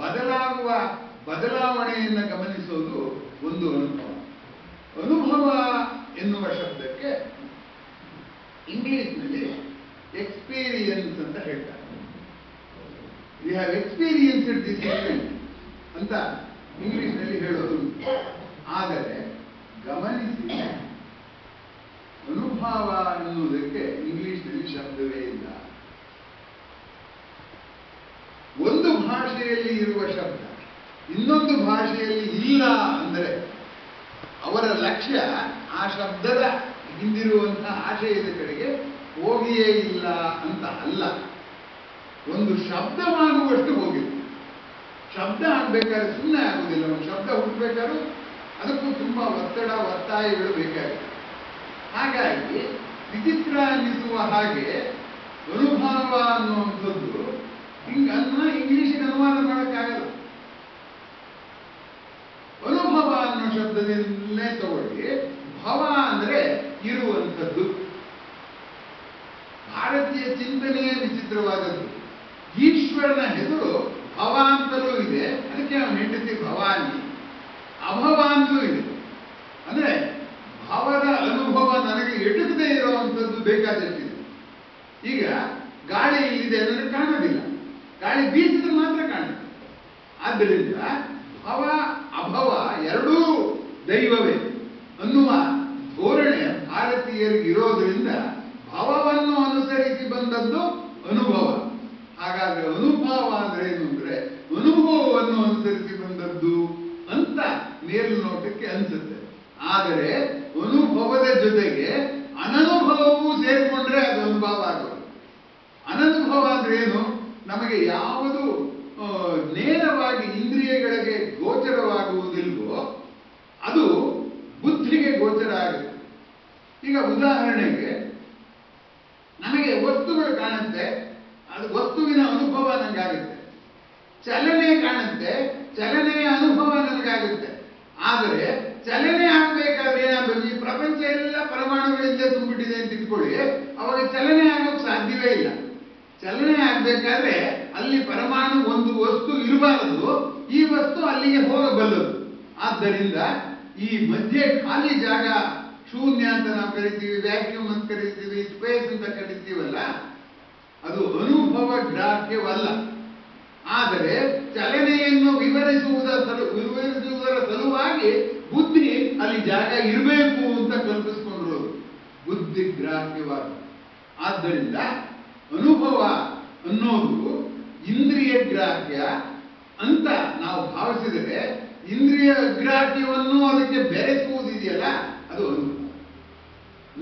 ಬದಲಾಗುವ ಬದಲಾವಣೆಯನ್ನು ಗಮನಿಸೋದು ಒಂದು ಅನುಭವ. ಅನುಭವ ಎನ್ನುವ ಶಬ್ದಕ್ಕೆ ಇಂಗ್ಲಿಷ್ನಲ್ಲಿ ಎಕ್ಸ್ಪೀರಿಯನ್ಸ್ ಅಂತ ಹೇಳ್ತಾರೆ. ವಿ ಹ್ಯಾವ್ ಎಕ್ಸ್ಪೀರಿಯನ್ಸ್ಡ್ ದಿಸ್ ಅಂತ ಇಂಗ್ಲಿಷ್ನಲ್ಲಿ ಹೇಳೋದು. ಆದರೆ ಗಮನಿಸಿ, ಅನುಭವ ಎನ್ನುವುದಕ್ಕೆ ಇಂಗ್ಲಿಷ್ನಲ್ಲಿ ಶಬ್ದವೇ ಇಲ್ಲ. ಒಂದು ಭಾಷೆಯಲ್ಲಿ ಇರುವ ಶಬ್ದ ಇನ್ನೊಂದು ಭಾಷೆಯಲ್ಲಿ ಇಲ್ಲ ಅಂದರೆ ಅವರ ಲಕ್ಷ್ಯ ಆ ಶಬ್ದದ ಹಿಂದಿರುವಂತಹ ಆಶಯದ ಕಡೆಗೆ ಹೋಗಿಯೇ ಇಲ್ಲ ಅಂತ ಅಲ್ಲ. ಒಂದು ಶಬ್ದವಾಗುವಷ್ಟು ಹೋಗಿದೆ. ಶಬ್ದ ಆಗಬೇಕಾದ್ರೆ ಸುಮ್ಮನೆ ಆಗುವುದಿಲ್ಲ. ಒಂದು ಶಬ್ದ ಹುಟ್ಟಬೇಕಾದ್ರೂ ಅದಕ್ಕೂ ತುಂಬಾ ಒತ್ತಾಯಗಳು ಬೇಕಾಗಿದೆ. ಹಾಗಾಗಿ ವಿಚಿತ್ರ ಅನ್ನಿಸುವ ಹಾಗೆ ಅನುಭವ ಅನ್ನುವಂಥದ್ದು ಹಿಂಗನ್ನ ಇಂಗ್ಲಿಷಿಗೆ ಅನುವಾದ ಮಾಡೋಕ್ಕಾಗಲ್ಲ. ಅನುಭವ ಅನ್ನೋ ಶಬ್ದದಿಂದಲೇ ತಗೊಳ್ಳಿ. ಭವ ಅಂದ್ರೆ ಇರುವಂಥದ್ದು. ಭಾರತೀಯ ಚಿಂತನೆಯೇ ವಿಚಿತ್ರವಾದದ್ದು. ಈಶ್ವರನ ಹೆಸರು ಭವ ಅಂತಲೂ ಇದೆ, ಅದಕ್ಕೆ ಅವನ ಹೆಂಡತಿ ಭವಾನಿ. ಅಭವ ಅಂತಲೂ ಇದೆ. ಅಂದ್ರೆ ಭವದ ಅನುಭವ ನನಗೆ ಎಟುಕದೇ ಇರುವಂಥದ್ದು ಬೇಕಾದಷ್ಟಿದೆ. ಈಗ ಗಾಳಿ ಇಲ್ಲಿದೆ ಅಂದರೆ ಕಾಣೋದಿಲ್ಲ, ಗಾಳಿ ಬೀಸಿದ್ರೆ ಮಾತ್ರ ಕಾಣುತ್ತೆ. ಆದ್ದರಿಂದ ಭವ ಅಭವ ಎರಡೂ ದೈವವೇ ಅನ್ನುವ ಧೋರಣೆ ಭಾರತೀಯರಿಗೆ ಇರೋದ್ರಿಂದ ಭವವನ್ನು ಅನುಸರಿಸಿ ಬಂದದ್ದು ಅನುಭವ. ಹಾಗಾದ್ರೆ ಅನುಭವ ಅಂದ್ರೆ ಏನು ಅಂದ್ರೆ ಅನುಭವವನ್ನು ಅನುಸರಿಸಿ ಬಂದದ್ದು ಅಂತ ಮೇಲ್ನೋಟಕ್ಕೆ ಅನ್ಸುತ್ತೆ. ಆದರೆ ಅನುಭವದ ಜೊತೆಗೆ ಅನನುಭವವೂ ಸೇರಿಕೊಂಡ್ರೆ ಅದು ಅನುಭವ ಆಗೋದು. ಅನನುಭವ ಅಂದ್ರೆ ಏನು? ನಮಗೆ ಯಾವುದು ನೇರವಾಗಿ ಇಂದ್ರಿಯಗಳಿಗೆ ಗೋಚರವಾಗುವುದಿಲ್ವೋ ಅದು ಬುದ್ಧಿಗೆ ಗೋಚರ ಆಗುತ್ತೆ. ಈಗ ಉದಾಹರಣೆಗೆ ನಮಗೆ ವಸ್ತುಗಳು ಕಾಣುತ್ತೆ, ಅದು ವಸ್ತುವಿನ ಅನುಭವ ನನಗಾಗುತ್ತೆ. ಚಲನೆ ಕಾಣುತ್ತೆ, ಚಲನೆಯ ಅನುಭವ ನನಗಾಗುತ್ತೆ. ಆದರೆ ಚಲನೆ ಆಗಬೇಕಾದ್ರೆ ಏನಾಗಬೇಕು? ಈ ಪ್ರಪಂಚ ಎಲ್ಲ ಪರಮಾಣುಗಳಿಂದ ತುಂಬಿಟ್ಟಿದೆ ಅಂತ ಇಟ್ಕೊಳ್ಳಿ, ಅವಾಗ ಚಲನೆ ಆಗೋಕೆ ಸಾಧ್ಯವೇ ಇಲ್ಲ. ಚಲನೆ ಆಗಬೇಕಾದ್ರೆ ಅಲ್ಲಿ ಪರಮಾಣು ಒಂದು ವಸ್ತು ಇರಬಾರದು, ಈ ವಸ್ತು ಅಲ್ಲಿಗೆ ಹೋಗಬಲ್ಲದು. ಆದ್ದರಿಂದ ಈ ಮಧ್ಯೆ ಖಾಲಿ ಜಾಗ, ಶೂನ್ಯ ಅಂತ ನಾವು ಕರಿತೀವಿ, ವ್ಯಾಕ್ಯೂಮ್ ಅಂತ ಕರಿತೀವಿ, ಸ್ಪೇಸ್ ಅಂತ ಕರಿತೀವಲ್ಲ, ಅದು ಅನುಭವ ಗ್ರಾಹ್ಯವಲ್ಲ. ಆದರೆ ಚಲನೆಯನ್ನು ವಿವರಿಸುವುದರ ಸಲುವಾಗಿ ಬುದ್ಧಿ ಅಲ್ಲಿ ಜಾಗ ಇರಬೇಕು ಅಂತ ಕಲ್ಪಿಸಿಕೊಂಡಿರೋದು ಬುದ್ಧಿ ಗ್ರಾಹ್ಯವಾದ. ಆದ್ದರಿಂದ ಅನುಭವ ಅನ್ನೋದು ಇಂದ್ರಿಯ ಗ್ರಾಹ್ಯ ಅಂತ ನಾವು ಭಾವಿಸಿದರೆ, ಇಂದ್ರಿಯ ಗ್ರಾಹ್ಯವನ್ನು ಅದಕ್ಕೆ ಬೆರೆಸುವುದಿದೆಯಲ್ಲ, ಅದು ಅನುಭವ.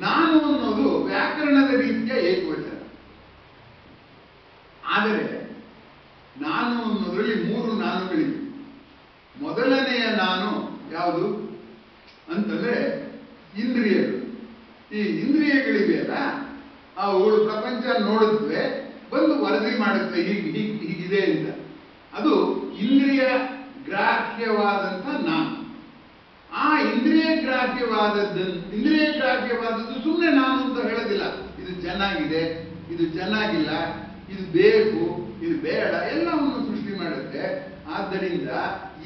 ನಾನು ಅನ್ನೋದು ವ್ಯಾಕರಣದ ರೀತಿಯ ಏಕವಚನ. ಆದರೆ ನಾನು ಅನ್ನೋದ್ರಲ್ಲಿ 3 ನಾನುಗಳಿವೆ. ಮೊದಲನೆಯ ನಾನು ಯಾವುದು ಅಂತಂದ್ರೆ ಇಂದ್ರಿಯಗಳು. ಈ ಇಂದ್ರಿಯಗಳಿವೆಯಲ್ಲ, ಅವುಗಳು ಪ್ರಪಂಚ ನೋಡಿದ್ವೆ, ಬಂದು ವರದಿ ಮಾಡುತ್ತವೆ ಹೀಗಿದೆ ಅಂತ. ಅದು ಇಂದ್ರಿಯ ಗ್ರಾಹ್ಯವಾದಂಥ ನಾನು. ಆ ಇಂದ್ರಿಯ ಗ್ರಾಹ್ಯವಾದದ್ದು ಸುಮ್ಮನೆ ನಾನು ಅಂತ ಹೇಳೋದಿಲ್ಲ. ಇದು ಚೆನ್ನಾಗಿದೆ, ಇದು ಚೆನ್ನಾಗಿಲ್ಲ, ಇದು ಬೇಕು, ಇದು ಬೇಡ, ಎಲ್ಲವನ್ನು ಸೃಷ್ಟಿ ಮಾಡುತ್ತೆ. ಆದ್ದರಿಂದ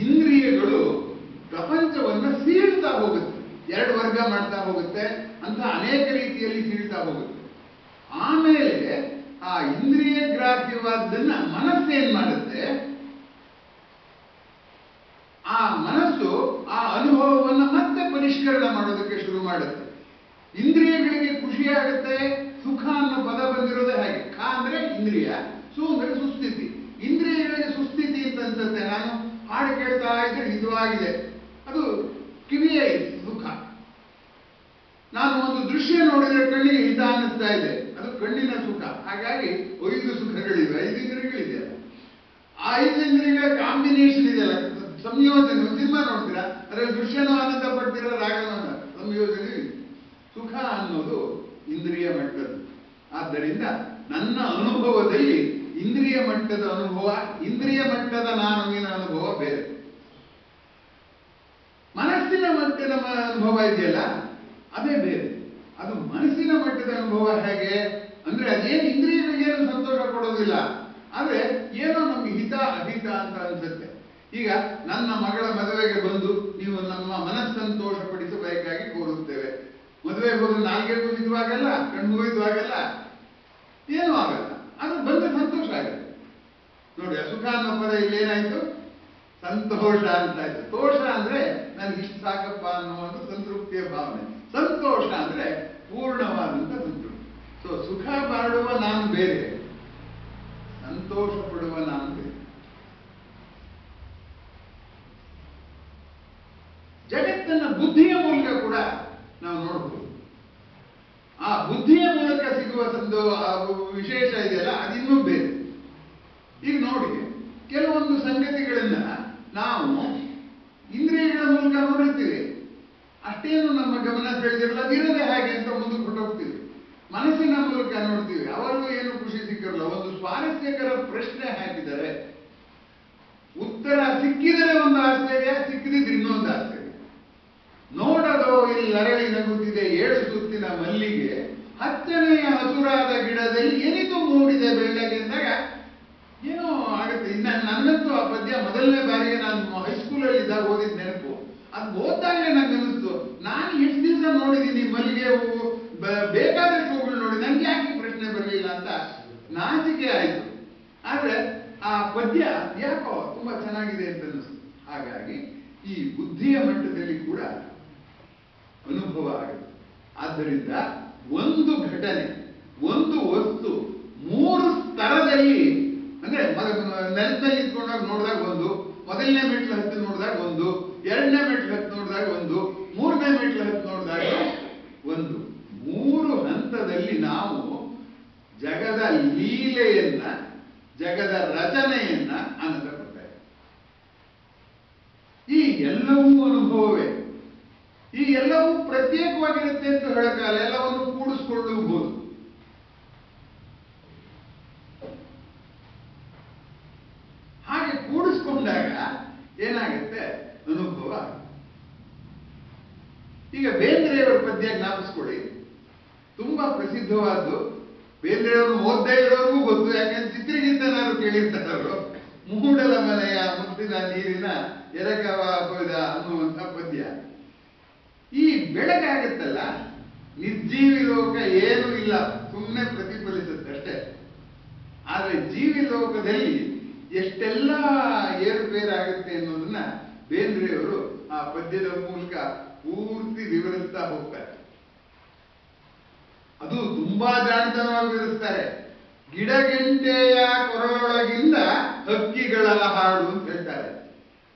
ಇಂದ್ರಿಯಗಳು ಪ್ರಪಂಚವನ್ನು ಸೀಳ್ತಾ ಹೋಗುತ್ತೆ, 2 ವರ್ಗ ಮಾಡ್ತಾ ಹೋಗುತ್ತೆ ಅಂತ ಅನೇಕ ರೀತಿಯಲ್ಲಿ ಸೀಳ್ತಾ ಹೋಗುತ್ತೆ. ಆಮೇಲೆ ಆ ಇಂದ್ರಿಯ ಗ್ರಾಹ್ಯವಾದನ್ನ ಮನಸ್ಸೇನ್ ಮಾಡುತ್ತೆ? ಆ ಮನಸ್ಸು ಆ ಅನುಭವವನ್ನು ಮತ್ತೆ ಪರಿಷ್ಕರಣ ಮಾಡೋದಕ್ಕೆ ಶುರು ಮಾಡುತ್ತೆ. ಇಂದ್ರಿಯಗಳಿಗೆ ಖುಷಿ ಆಗುತ್ತೆ. ಸುಖ ಅನ್ನೋ ಪದ ಬಂದಿರೋದೇ ಹಾಗೆ. ಖ ಅಂದ್ರೆ ಇಂದ್ರಿಯ, ಸು ಅಂದ್ರೆ ಸುಸ್ಥಿತಿ. ಇಂದ್ರಿಯಗಳಿಗೆ ಸುಸ್ಥಿತಿ ಅಂತ ಅನ್ಸುತ್ತೆ. ನಾನು ಹಾಡು ಕೇಳ್ತಾ ಇದ್ರೆ ಹಿತವಾಗಿದೆ, ಅದು ಕಿವಿಯ ಸುಖ. ನಾನು ಒಂದು ದೃಶ್ಯ ನೋಡಿದ್ರೆ ಕಣ್ಣಿಗೆ ಹಿತ ಅನ್ನಿಸ್ತಾ ಇದೆ, ಅದು ಕಣ್ಣಿನ ಸುಖ. ಹಾಗಾಗಿ 5 ಸುಖಗಳಿವೆ, 5 ಇಂದ್ರಿಯಗಳಿದೆಯಲ್ಲ. ಆ 5 ಇಂದ್ರಿಯಗಳ ಕಾಂಬಿನೇಷನ್ ಇದೆಯಲ್ಲ, ಸಂಯೋಜನೆ. ಸಿನಿಮಾ ನೋಡ್ತೀರಾ, ಅದರಲ್ಲಿ ದೃಶ್ಯನೂ ಆನಂದ ಪಡ್ತೀರಾ, ರಾಗನೂ ಸಂಯೋಜನೆ ಇದೆ. ಸುಖ ಅನ್ನೋದು ಇಂದ್ರಿಯ ಮಟ್ಟದ್ದು. ಆದ್ದರಿಂದ ನನ್ನ ಅನುಭವದಲ್ಲಿ ಇಂದ್ರಿಯ ಮಟ್ಟದ ಅನುಭವ, ಇಂದ್ರಿಯ ಮಟ್ಟದ ನಾನುವಿನ ಅನುಭವ ಬೇರೆ. ಮನಸ್ಸಿನ ಮಟ್ಟದ ಅನುಭವ ಇದೆಯಲ್ಲ, ಅದೇ ಬೇರೆ. ಅದು ಮನಸ್ಸಿನ ಮಟ್ಟದ ಅನುಭವ ಹೇಗೆ ಅಂದ್ರೆ, ಅದೇನು ಇಂದ್ರಿಯಗಳಿಗೇನು ಸಂತೋಷ ಕೊಡೋದಿಲ್ಲ, ಆದ್ರೆ ಏನೋ ನಮ್ಗೆ ಹಿತ ಅಹಿತ ಅಂತ ಅನ್ಸುತ್ತೆ. ಈಗ ನನ್ನ ಮಗಳ ಮದುವೆಗೆ ಬಂದು ನೀವು ನಮ್ಮ ಮನಸ್ಸಂತೋಷ ಪಡಿಸಬೇಕಾಗಿ ಕೋರುತ್ತೇವೆ. ಮದುವೆಗೆ ಹೋದ್ರೆ ನಾಲ್ಗೆ ಮುಗಿದುವಾಗಲ್ಲ, ಕಣ್ಣು ಮುಗಿದುವಾಗಲ್ಲ, ಏನೂ ಆಗಲ್ಲ. ಅದು ಬಂದ ಸಂತೋಷ ಆಗುತ್ತೆ ನೋಡಿ. ಸುಖ ಅನ್ನೋ ಪದ ಇಲ್ಲೇನಾಯ್ತು, ಸಂತೋಷ ಅಂತಾಯ್ತು. ತೋಷ ಅಂದ್ರೆ ನನ್ಗೆ ಇಷ್ಟ ಸಾಕಪ್ಪ ಅನ್ನೋ ಒಂದು ಸಂತೃಪ್ತಿಯ ಭಾವನೆ. ಸಂತೋಷ ಅಂದ್ರೆ ಪೂರ್ಣವಾದಂತ ಸಂತೃಪ್ತಿ. ಸೊ ಸುಖ ಬಾಳುವ ನಾನು ಬೇರೆ, ಸಂತೋಷ ಪಡುವ ನಾನು ಬೇರೆ. ಜಗತ್ತನ್ನ ಬುದ್ಧಿಯ ಮೂಲಕ ಕೂಡ ನಾವು ನೋಡಬಹುದು. ಆ ಬುದ್ಧಿಯ ಮೂಲಕ ಸಿಗುವ ವಿಶೇಷ ಇದೆಯಲ್ಲ, ಅದಿನ್ನೂ ಬೇರೆ. ಈಗ ನೋಡಿ, ಕೆಲವೊಂದು ಸಂಗತಿಗಳನ್ನ ನಾವು ಇಂದ್ರಿಯಗಳ ಮೂಲಕ ನೋಡಿರ್ತೀವಿ, ಅಷ್ಟೇನು ನಮ್ಮ ಗಮನ ಸೆಳೆದಿರಲ್ಲ, ಅದಿರದೆ ಹಾಗೆ ಅಂತ ಮುಂದಕ್ಕೆ ಹೊರಟೋಗ್ತೀವಿ. ಮನಸ್ಸಿನ ಮೂಲಕ ನೋಡ್ತೀವಿ, ಅವರಿಗೂ ಏನು ಖುಷಿ ಸಿಕ್ಕಿರಲ್ಲ. ಒಂದು ಸ್ವಾರಸ್ಯಕರ ಪ್ರಶ್ನೆ ಹಾಕಿದರೆ ಉತ್ತರ ಸಿಕ್ಕಿದರೆ ಒಂದು ಆಶ್ಚರ್ಯ, ಸಿಕ್ಕಿದ್ರೆ ಇನ್ನೊಂದು ಆಶ್ಚರ್ಯ. ನೋಡದೋ ಇಲ್ಲಿ ಅರಳಿ ನಗುತ್ತಿದೆ 7 ಸುತ್ತಿನ ಮಲ್ಲಿಗೆ, 10ನೆಯ ಹಸುರಾದ ಗಿಡದಲ್ಲಿ ಏನಿದು ಮೂಡಿದೆ ಬೆಳ್ಳಗೆ ಅಂದಾಗ ಏನೋ ಆಗುತ್ತೆ. ಇನ್ನ ನನ್ನಂತೂ ಆ ಪದ್ಯ ಮೊದಲನೇ ಬಾರಿಗೆ ನಾನು ಹೈಸ್ಕೂಲಲ್ಲಿ ಇದ್ದಾಗ ಓದಿದ ನೆನಪು. ಅದು ಓದ್ದಾಗಲೇ ನಂಗೆ ಅನಿಸ್ತು, ನಾನು ಎಷ್ಟು ದಿವಸ ನೋಡಿದ್ದೀನಿ ಮಲ್ಲಿಗೆ ಹೂವು, ಬೇಕಾದಷ್ಟು ಹೂಗಳು ನೋಡಿ, ನಂಗೆ ಯಾಕೆ ಪ್ರಶ್ನೆ ಬರಲಿಲ್ಲ ಅಂತ ನಾಚಿಕೆ ಆಯಿತು. ಆದ್ರೆ ಆ ಪದ್ಯ ಯಾಕೋ ತುಂಬಾ ಚೆನ್ನಾಗಿದೆ ಅಂತ ಅನಿಸ್ತು. ಹಾಗಾಗಿ ಈ ಬುದ್ಧಿಯ ಮಟ್ಟದಲ್ಲಿ ಕೂಡ ಅನುಭವ ಆಗುತ್ತೆ. ಆದ್ದರಿಂದ ಒಂದು ಘಟನೆ, ಒಂದು ವಸ್ತು 3 ಸ್ತರದಲ್ಲಿ, ಅಂದ್ರೆ ನೆಲದಲ್ಲಿ ಇಟ್ಕೊಂಡಾಗ ನೋಡಿದಾಗ ಒಂದು, ಮೊದಲನೇ ಮೆಟ್ಲು ಹತ್ತಿ ನೋಡಿದಾಗ ಒಂದು, 2ನೇ ಮೆಟ್ಲು ಹತ್ತಿ ನೋಡಿದಾಗ ಒಂದು, 3ನೇ ಮೆಟ್ಲು ಹತ್ತಿ ನೋಡಿದಾಗ ಒಂದು, 3 ಹಂತದಲ್ಲಿ ನಾವು ಜಗದ ಲೀಲೆಯನ್ನ, ಜಗದ ರಚನೆಯನ್ನ ಅನುಭವ ಪಡ್ತೇವೆ. ಈ ಎಲ್ಲವೂ ಅನುಭವವೇ. ಈ ಎಲ್ಲವೂ ಪ್ರತ್ಯೇಕವಾಗಿರುತ್ತೆ ಅಂತ ಹೇಳಕ್ಕಾಗಲ್ಲ, ಎಲ್ಲವನ್ನು ಕೂಡಿಸ್ಕೊಳ್ಳಬಹುದು. ಹಾಗೆ ಕೂಡಿಸ್ಕೊಂಡಾಗ ಏನಾಗುತ್ತೆ, ಅನುಭವ. ಈಗ ಬೇಂದ್ರೆಯವರ ಪದ್ಯ ಜ್ಞಾಪಿಸ್ಕೊಳ್ಳಿ, ತುಂಬಾ ಪ್ರಸಿದ್ಧವಾದ್ದು. ಬೇಂದ್ರೆಯವರು ಓದ್ದೇ ಇರೋರ್ಗೂ ಗೊತ್ತು, ಯಾಕಂದ್ರೆ ಚಿತ್ರಗೀತನಾದ್ರು ಕೇಳಿರ್ತಾರವರು. ಮೂಡಲ ಮನೆಯ ಮುತ್ತಿನ ನೀರಿನ ಎರಗವ ಹೋದ ಅನ್ನುವಂಥ ಪದ್ಯ. ಈ ಬೆಳಗಾಗುತ್ತಲ್ಲ, ನಿರ್ಜೀವಿ ಲೋಕ ಏನೂ ಇಲ್ಲ, ಸುಮ್ಮನೆ ಪ್ರತಿಫಲಿಸುತ್ತೆ ಅಷ್ಟೇ. ಆದ್ರೆ ಜೀವಿ ಲೋಕದಲ್ಲಿ ಎಷ್ಟೆಲ್ಲ ಏರುಪೇರಾಗುತ್ತೆ ಅನ್ನೋದನ್ನ ಬೇಂದ್ರೆಯವರು ಆ ಪದ್ಯದ ಮೂಲಕ ಪೂರ್ತಿ ವಿವರಿಸ್ತಾ ಹೋಗ್ತಾರೆ. ಅದು ತುಂಬಾ ಜಾಣತನವಾಗಿ ವಿವರಿಸ್ತಾರೆ. ಗಿಡಗೆಂಟೆಯ ಕೊರಳೊಳಗಿಂದ ಹಕ್ಕಿಗಳ ಹಾಡು ಅಂತ ಹೇಳ್ತಾರೆ.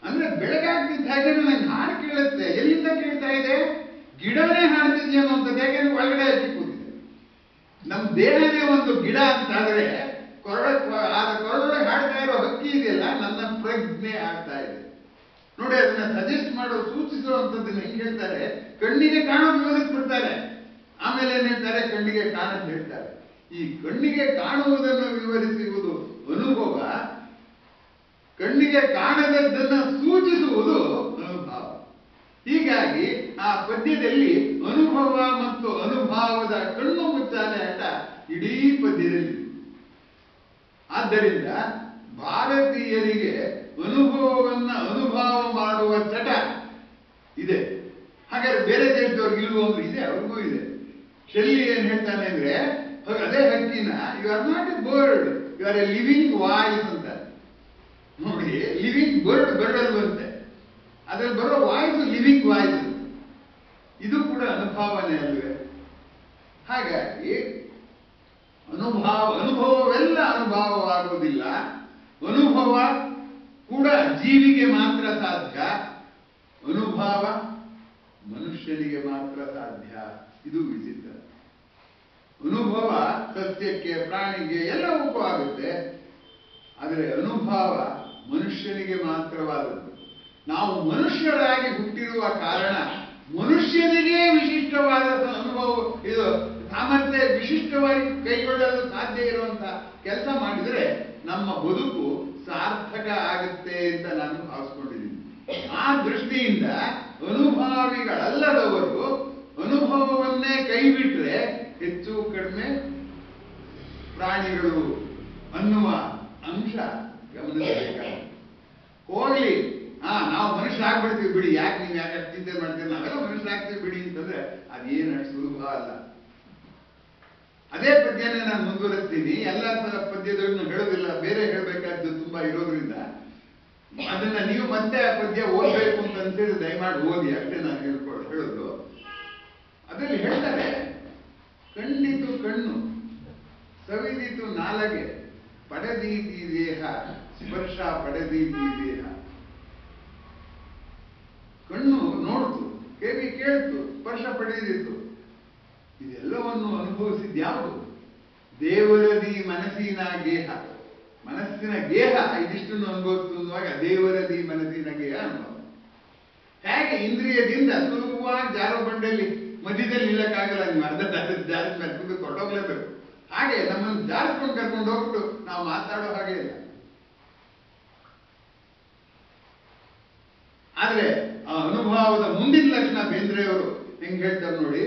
ಅಂದ್ರೆ ಬೆಳಗಾಗ್ತಿದ್ದ ಹಾಗೆ ನಂಗೆ ಹಾಡು ಕೇಳುತ್ತೆ. ಎಲ್ಲಿಂದ ಕೇಳ್ತಾ ಇದೆ? ಗಿಡನೇ ಹಾಡ್ತಿದ್ಯೇನೋ ಅಂತ. ಯಾಕೆಂದ್ರೆ ಒಳಗಡೆ ಹಕ್ಕಿ ಕೂತಿದೆ. ನಮ್ಮ ದೇಹನೇ ಒಂದು ಗಿಡ ಅಂತಾದ್ರೆ ಕೊರಳೊಳಗೆ ಹಾಡ್ತಾ ಇರೋ ಹಕ್ಕಿ ಇದೆಯಲ್ಲ, ನನ್ನ ಪ್ರಜ್ಞೆ ಆಗ್ತಾ ಇದೆ ನೋಡಿ. ಅದನ್ನ ಸಜೆಸ್ಟ್ ಮಾಡೋ, ಸೂಚಿಸುವಂಥದ್ದನ್ನ ಹೆಂಗ್ ಹೇಳ್ತಾರೆ, ಕಣ್ಣಿಗೆ ಕಾಣೋದು ವಿವರಿಸ್ಬಿಡ್ತಾರೆ. ಆಮೇಲೆ ಏನ್ ಹೇಳ್ತಾರೆ, ಕಣ್ಣಿಗೆ ಕಾಣೋದು ಹೇಳ್ತಾರೆ. ಈ ಕಣ್ಣಿಗೆ ಕಾಣುವುದನ್ನು ವಿವರಿಸುವುದು ಅನುಭವ, ಕಣ್ಣಿಗೆ ಕಾಣದದ್ದನ್ನು ಸೂಚಿಸುವುದು ಅನುಭವ. ಹೀಗಾಗಿ ಆ ಪದ್ಯದಲ್ಲಿ ಅನುಭವ ಮತ್ತು ಅನುಭವದ ಕಣ್ಣು ಮುಚ್ಚಾಲೆ ಆಟ ಇಡೀ ಪದ್ಯದಲ್ಲಿ. ಆದ್ದರಿಂದ ಭಾರತೀಯರಿಗೆ ಅನುಭವವನ್ನ ಅನುಭವ ಮಾಡುವ ಚಟ ಇದೆ. ಹಾಗಾದ್ರೆ ಬೇರೆ ದೇಶದವ್ರಿಗೆ ಇಲ್ವೋ ಅಂದ್ರೆ ಇದೆ, ಅವ್ರಿಗೂ ಇದೆ. ಶೆಲ್ಲಿ ಏನ್ ಹೇಳ್ತಾನೆ ಅಂದ್ರೆ, ಅದೇ ಹಕ್ಕಿನ you are not a bird, you are a living voice ಅಂತ ನೋಡಿ. ಲಿವಿಂಗ್ ಬರ್ಡ್ ಬರಲ್ವಂತೆ, ಅದ್ರಲ್ಲಿ ಬರೋ ವಾಯ್ಸ್ ಲಿವಿಂಗ್ ವಾಯ್ಸ್. ಇದು ಕೂಡ ಅನುಭವನೇ ಅಲ್ವೇ? ಹಾಗಾಗಿ ಅನುಭವವೆಲ್ಲ ಅನುಭವವಾಗುವುದಿಲ್ಲ. ಅನುಭವ ಕೂಡ ಜೀವಿಗೆ ಮಾತ್ರ ಸಾಧ್ಯ, ಅನುಭವ ಮನುಷ್ಯನಿಗೆ ಮಾತ್ರ ಸಾಧ್ಯ. ಇದು ವಿಚಿತ್ರ. ಅನುಭವ ಸಸ್ಯಕ್ಕೆ, ಪ್ರಾಣಿಗೆ ಎಲ್ಲವಕ್ಕೂ ಆಗುತ್ತೆ, ಆದರೆ ಅನುಭವ ಮನುಷ್ಯನಿಗೆ ಮಾತ್ರವಾದದ್ದು. ನಾವು ಮನುಷ್ಯರಾಗಿ ಹುಟ್ಟಿರುವ ಕಾರಣ ಮನುಷ್ಯನಿಗೆ ವಿಶಿಷ್ಟವಾದ ಅನುಭವ, ಇದು ಸಾಮರ್ಥ್ಯ ವಿಶಿಷ್ಟವಾಗಿ ಕೈಗೊಳ್ಳಲು ಸಾಧ್ಯ ಇರುವಂತಹ ಕೆಲಸ ಮಾಡಿದರೆ ನಮ್ಮ ಬದುಕು ಸಾರ್ಥಕ ಆಗುತ್ತೆ ಅಂತ ನಾನು ಭಾವಿಸ್ಕೊಂಡಿದ್ದೀನಿ. ಆ ದೃಷ್ಟಿಯಿಂದ ಅನುಭಾವಿಗಳಲ್ಲದವರು ಅನುಭವವನ್ನೇ ಕೈಬಿಟ್ರೆ ಹೆಚ್ಚು ಕಡಿಮೆ ಪ್ರಾಣಿಗಳು ಅನ್ನುವ ಅಂಶ ಗಮನಿಸಬೇಕಾದ. ಹೋಗ್ಲಿ, ನಾವು ಮನುಷ್ಯ ಆಗ್ಬಿಡ್ತೀವಿ ಬಿಡಿ, ಯಾಕೆ ನೀವು ಯಾಕೆ ಚಿಂತೆ ಮಾಡ್ತೀರಿ, ನಾವೆಲ್ಲ ಮನುಷ್ಯ ಆಗ್ತೀವಿ ಬಿಡಿ ಅಂತಂದ್ರೆ ಅದೇನು ಅಷ್ಟು ಸುಲಭ ಅಲ್ಲ. ಅದೇ ಪದ್ಯನೇ ನಾನು ಮುಂದುವರಿಸ್ತೀನಿ. ಎಲ್ಲ ಪದ್ಯದನ್ನು ಹೇಳೋದಿಲ್ಲ, ಬೇರೆ ಹೇಳಬೇಕಾದ್ದು ತುಂಬಾ ಇರೋದ್ರಿಂದ ಅದನ್ನ ನೀವು ಮತ್ತೆ ಆ ಪದ್ಯ ಓದಬೇಕು ಅಂತ ಅನ್ಸಿದ್ರೆ ದಯಮಾಡಿ ಓದಿ, ಅಷ್ಟೇ ನಾನು ಹೇಳೋದು. ಅದರಲ್ಲಿ ಹೇಳ್ತಾರೆ, ಕಣ್ಣಿತು ಕಣ್ಣು, ಸವಿದಿತು ನಾಲಗೆ, ಪಡೆದೀತಿ ದೇಹ, ಸ್ಪರ್ಶ ಪಡೆದೀತಿ ದೇಹ. ಕಣ್ಣು ನೋಡ್ತು, ಕಿವಿ ಕೇಳ್ತು, ಸ್ಪರ್ಶ ಪಡೆದಿತ್ತು. ಇದೆಲ್ಲವನ್ನು ಅನುಭವಿಸಿದ ಯಾವುದು? ದೇವರದಿ ಮನಸ್ಸಿನ ಗೇಹ. ಮನಸ್ಸಿನ ಗೇಹ ಇದಿಷ್ಟನ್ನು ಅನುಭವಿಸುವಾಗ ದೇವರದಿ ಮನಸ್ಸಿನ ಗೇಹ ಅನುಭವ. ಹೇಗೆ ಇಂದ್ರಿಯದಿಂದ ಸುಲಭವಾಗಿ ಜಾರೋ ಬಂಡೆಯಲ್ಲಿ ಮಧ್ಯದಲ್ಲಿ ನಿಲ್ಲಕ್ಕಾಗಲ್ಲ, ನೀವು ಅರ್ಧ ಜಾರಿ ಮೇಲೆ ಕೊಟ್ಟೋಗ್ಲೇಬೇಕು. ಹಾಗೆ ನಮ್ಮನ್ನು ಜಾರಿಸ್ಕೊಂಡು ಕರ್ಕೊಂಡು ಹೋಗ್ಬಿಟ್ಟು ನಾವು ಮಾತಾಡೋ ಹಾಗೆ ಇಲ್ಲ. ಆದ್ರೆ ಆ ಅನುಭವದ ಮುಂದಿನ ಲಕ್ಷಣ ಬೇಂದ್ರೆಯವರು ಹೆಂಗ್ ಹೇಳ್ತಾರೆ ನೋಡಿ.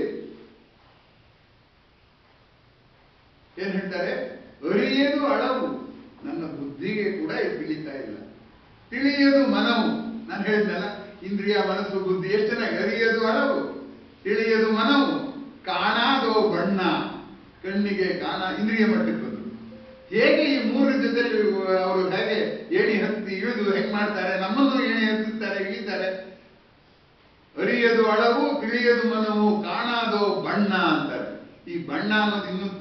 ಏನ್ ಹೇಳ್ತಾರೆ? ಅರಿಯದು ಅಳವು, ನನ್ನ ಬುದ್ಧಿಗೆ ಕೂಡ ತಿಳಿತಾ ಇಲ್ಲ. ತಿಳಿಯದು ಮನವು, ನಾನು ಹೇಳಿದ್ನಲ್ಲ, ಇಂದ್ರಿಯ ಮನಸ್ಸು ಬುದ್ಧಿ ಎಷ್ಟು ಚೆನ್ನಾಗಿ. ಅರಿಯದು ಅಳವು, ತಿಳಿಯದು ಮನವು, ಕಾಣಾದೋ ಬಣ್ಣ, ಕಣ್ಣಿಗೆ ಕಾಣ. ಇಂದ್ರಿಯ ಮಟ್ಟಕ್ಕೆ ಬಂದು ಹೇಗೆ ಈ ಮೂರರ ಜೊತೆಲಿ ಅವರು ಹೇಗೆ ಏಣಿ ಹತ್ತಿ ಇಳಿದು ಹೆಂಗ್ ಮಾಡ್ತಾರೆ, ನಮ್ಮನ್ನು ಏಣಿ ಹತ್ತುತ್ತಾರೆ, ಇಳಿತಾರೆ. ಅರಿಯದು ಅಳವು, ತಿಳಿಯದು ಮನವು, ಕಾಣಾದೋ ಬಣ್ಣ ಅಂತಾರೆ. ಈ ಬಣ್ಣ ಅನ್ನೋದು ಇನ್ನೊಂದು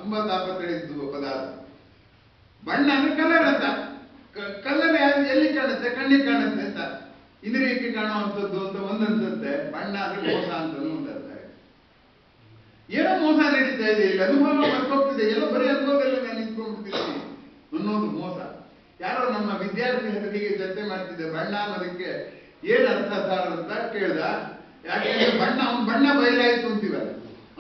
ತುಂಬಾ ತಾಪತ್ರೆ ಇದ್ದು ಪದಾರ್ಥ. ಬಣ್ಣ ಅಂದ್ರೆ ಕಲರ್ ಅಂತ. ಕಲರ್ ಎಲ್ಲಿ ಕಾಣುತ್ತೆ? ಕಣ್ಣಿಗೆ ಕಾಣುತ್ತೆ ಅಂತ. ಇಂದ್ರಿಯಕ್ಕೆ ಕಾಣುವಂಥದ್ದು ಅಂತ ಒಂದನ್ಸುತ್ತೆ. ಬಣ್ಣ ಅಂದ್ರೆ ಮೋಸ ಅಂತ ಒಂದು ಅರ್ಥ ಇದೆ. ಏನೋ ಮೋಸ ನಡೀತಾ ಇದೆ, ಇಲ್ಲಿ ಅನುಭವ ಮರ್ತೋಗ್ತಿದೆ, ಎಲ್ಲೋ ಬರೀ ಅನುಭವದಲ್ಲಿ ನಾನು ನಿಂತ್ಕೊಂಡ್ಬಿಡ್ತೀನಿ ಅನ್ನೋದು ಮೋಸ. ಯಾರೋ ನಮ್ಮ ವಿದ್ಯಾರ್ಥಿ ಹೆಸರಿಗೆ ಚರ್ಚೆ ಮಾಡ್ತಿದ್ದೆ, ಬಣ್ಣ ಅನ್ನೋದಕ್ಕೆ ಏನ್ ಅರ್ಥ ಸಾರ್ ಅಂತ ಕೇಳ್ದ. ಯಾಕೆಂದ್ರೆ ಅವ್ನ ಬಣ್ಣ ಬಯಲಾಯ್ತು ಅಂತೀವಲ್ಲ,